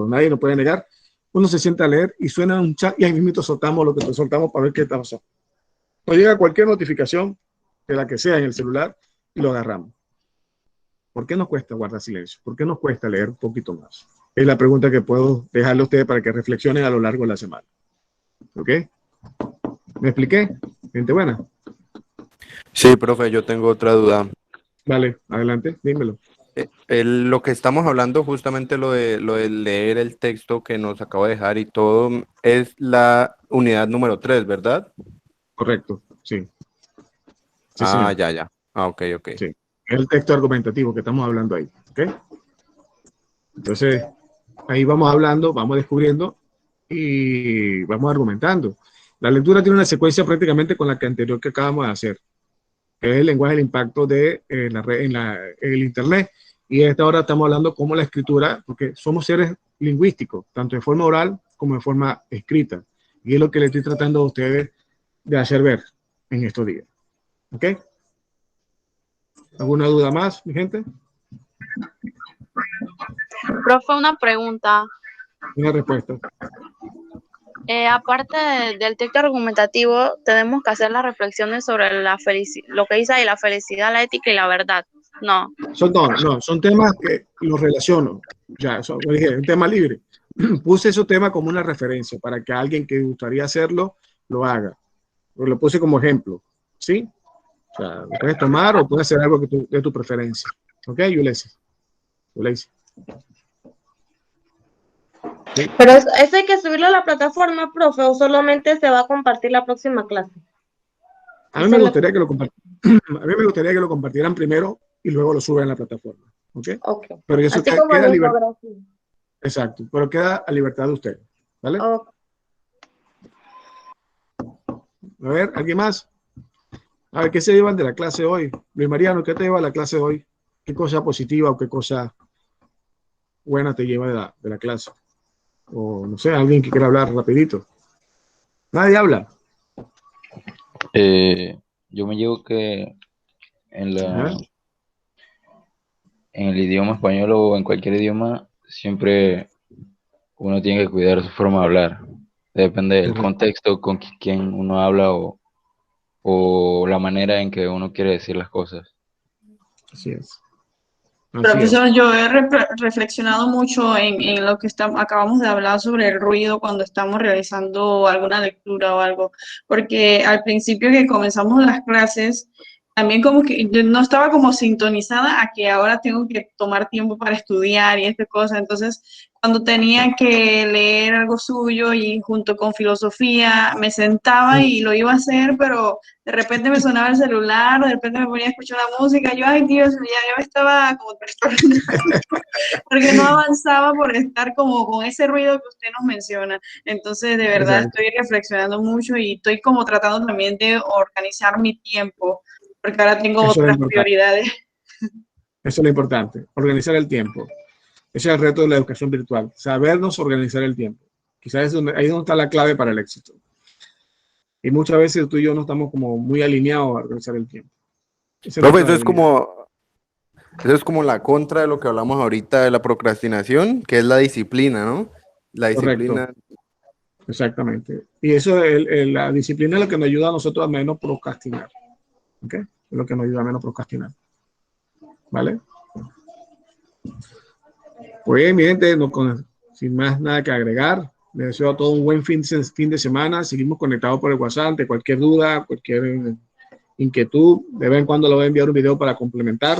A: Nadie nos puede negar. Uno se sienta a leer y suena un chat y ahí mismo soltamos lo que soltamos para ver qué está pasando. Nos llega cualquier notificación, de la que sea en el celular, y lo agarramos. ¿Por qué nos cuesta guardar silencio? ¿Por qué nos cuesta leer un poquito más? Es la pregunta que puedo dejarle a ustedes para que reflexionen a lo largo de la semana. ¿Ok? ¿Me expliqué? Gente buena.
C: Sí, profe, yo tengo otra duda.
A: Vale, adelante, dímelo.
C: Lo que estamos hablando, justamente lo de leer el texto que nos acaba de dejar y todo, es la unidad número 3, ¿verdad?
A: Correcto, sí. Sí,
C: ah,
A: señor.
C: ya. Ah, ok.
A: Sí, es el texto argumentativo que estamos hablando ahí. ¿Ok? Entonces, ahí vamos hablando, vamos descubriendo y vamos argumentando. La lectura tiene una secuencia prácticamente con la que anterior que acabamos de hacer, que es el lenguaje del impacto de la red, en el Internet. Y a esta hora estamos hablando cómo la escritura, porque somos seres lingüísticos, tanto de forma oral como de forma escrita. Y es lo que le estoy tratando a ustedes de hacer ver en estos días. ¿Ok? ¿Alguna duda más, mi gente?
P: Profe, una pregunta.
A: Una respuesta.
P: Aparte del texto argumentativo, tenemos que hacer las reflexiones sobre lo que dice ahí, la felicidad, la ética y la verdad. No.
A: Son temas que los relaciono. Ya, como dije, un tema libre. Puse esos temas como una referencia para que alguien que gustaría hacerlo lo haga. Lo puse como ejemplo. ¿Sí? O sea, lo puedes tomar o puedes hacer algo de tu preferencia. ¿Ok, Ulises? ¿Sí?
O: Pero eso hay que subirlo a la plataforma, profe, o solamente se va a compartir la próxima clase.
A: A mí me gustaría que lo compartieran primero y luego lo suban a la plataforma. ¿Ok? Pero eso
O: Así como
A: queda
O: la
A: libertad.
O: infografía.
A: Exacto, pero queda a libertad de ustedes. ¿Vale? A ver, ¿alguien más? A ver, ¿qué se llevan de la clase hoy? Luis Mariano, ¿qué te lleva la clase hoy? ¿Qué cosa positiva o qué cosa buena te lleva de la clase? O no sé, alguien que quiera hablar rapidito. Nadie habla.
G: Yo me llevo que en
A: Ajá.
G: en el idioma español o en cualquier idioma siempre uno tiene que cuidar su forma de hablar. Depende del
A: Correcto.
G: contexto con quien uno habla o la manera en que uno quiere decir las cosas.
A: Así es. Así es.
D: Profesor, yo he reflexionado mucho en lo que acabamos de hablar sobre el ruido cuando estamos realizando alguna lectura o algo, porque al principio que comenzamos las clases, también como que yo no estaba como sintonizada a que ahora tengo que tomar tiempo para estudiar y estas cosas, entonces cuando tenía que leer algo suyo y junto con filosofía me sentaba y lo iba a hacer, pero de repente me sonaba el celular, de repente me ponía a escuchar la música, yo, ay Dios, ya me estaba como trastornando, porque no avanzaba por estar como con ese ruido que usted nos menciona. Entonces, de verdad,
A: Exacto.
D: estoy reflexionando mucho y estoy como tratando también de organizar mi tiempo, porque ahora tengo
A: Eso es lo
D: otras
A: importante.
D: prioridades.
A: Eso es lo importante, organizar el tiempo. Ese es el reto de la educación virtual, sabernos organizar el tiempo. Quizás ahí es donde está la clave para el éxito. Y muchas veces tú y yo no estamos como muy alineados a organizar el tiempo.
C: Profe, eso es como la contra de lo que hablamos ahorita de la procrastinación, que es la disciplina, ¿no? La disciplina.
A: Correcto. Exactamente. Y eso, la disciplina es lo que nos ayuda a nosotros a menos procrastinar. ¿Ok? Es lo que nos ayuda a menos procrastinar. ¿Vale? Pues bien, mi gente, sin más nada que agregar, les deseo a todos un buen fin de semana. Seguimos conectados por el WhatsApp. De cualquier duda, cualquier inquietud, de vez en cuando le voy a enviar un video para complementar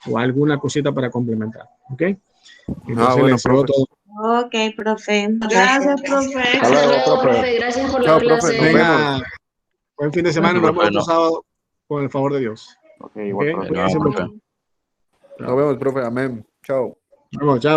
A: o alguna cosita para complementar. ¿Ok? Entonces,
C: bueno,
A: les deseo
C: profe.
A: todo.
O: Ok, profe.
D: Gracias, profe.
K: Hasta luego, profe. Gracias por la
C: Chao, profe,
K: clase.
C: nos vemos.
A: Venga, buen fin de semana. Nos vemos otro sábado con el favor de Dios.
G: Ok, igual,
A: ¿Ok?
G: profe.
A: Cuídense
G: No,
A: mucho.
G: profe.
C: Nos vemos, profe. Amén. Chao.
A: Vamos, chao.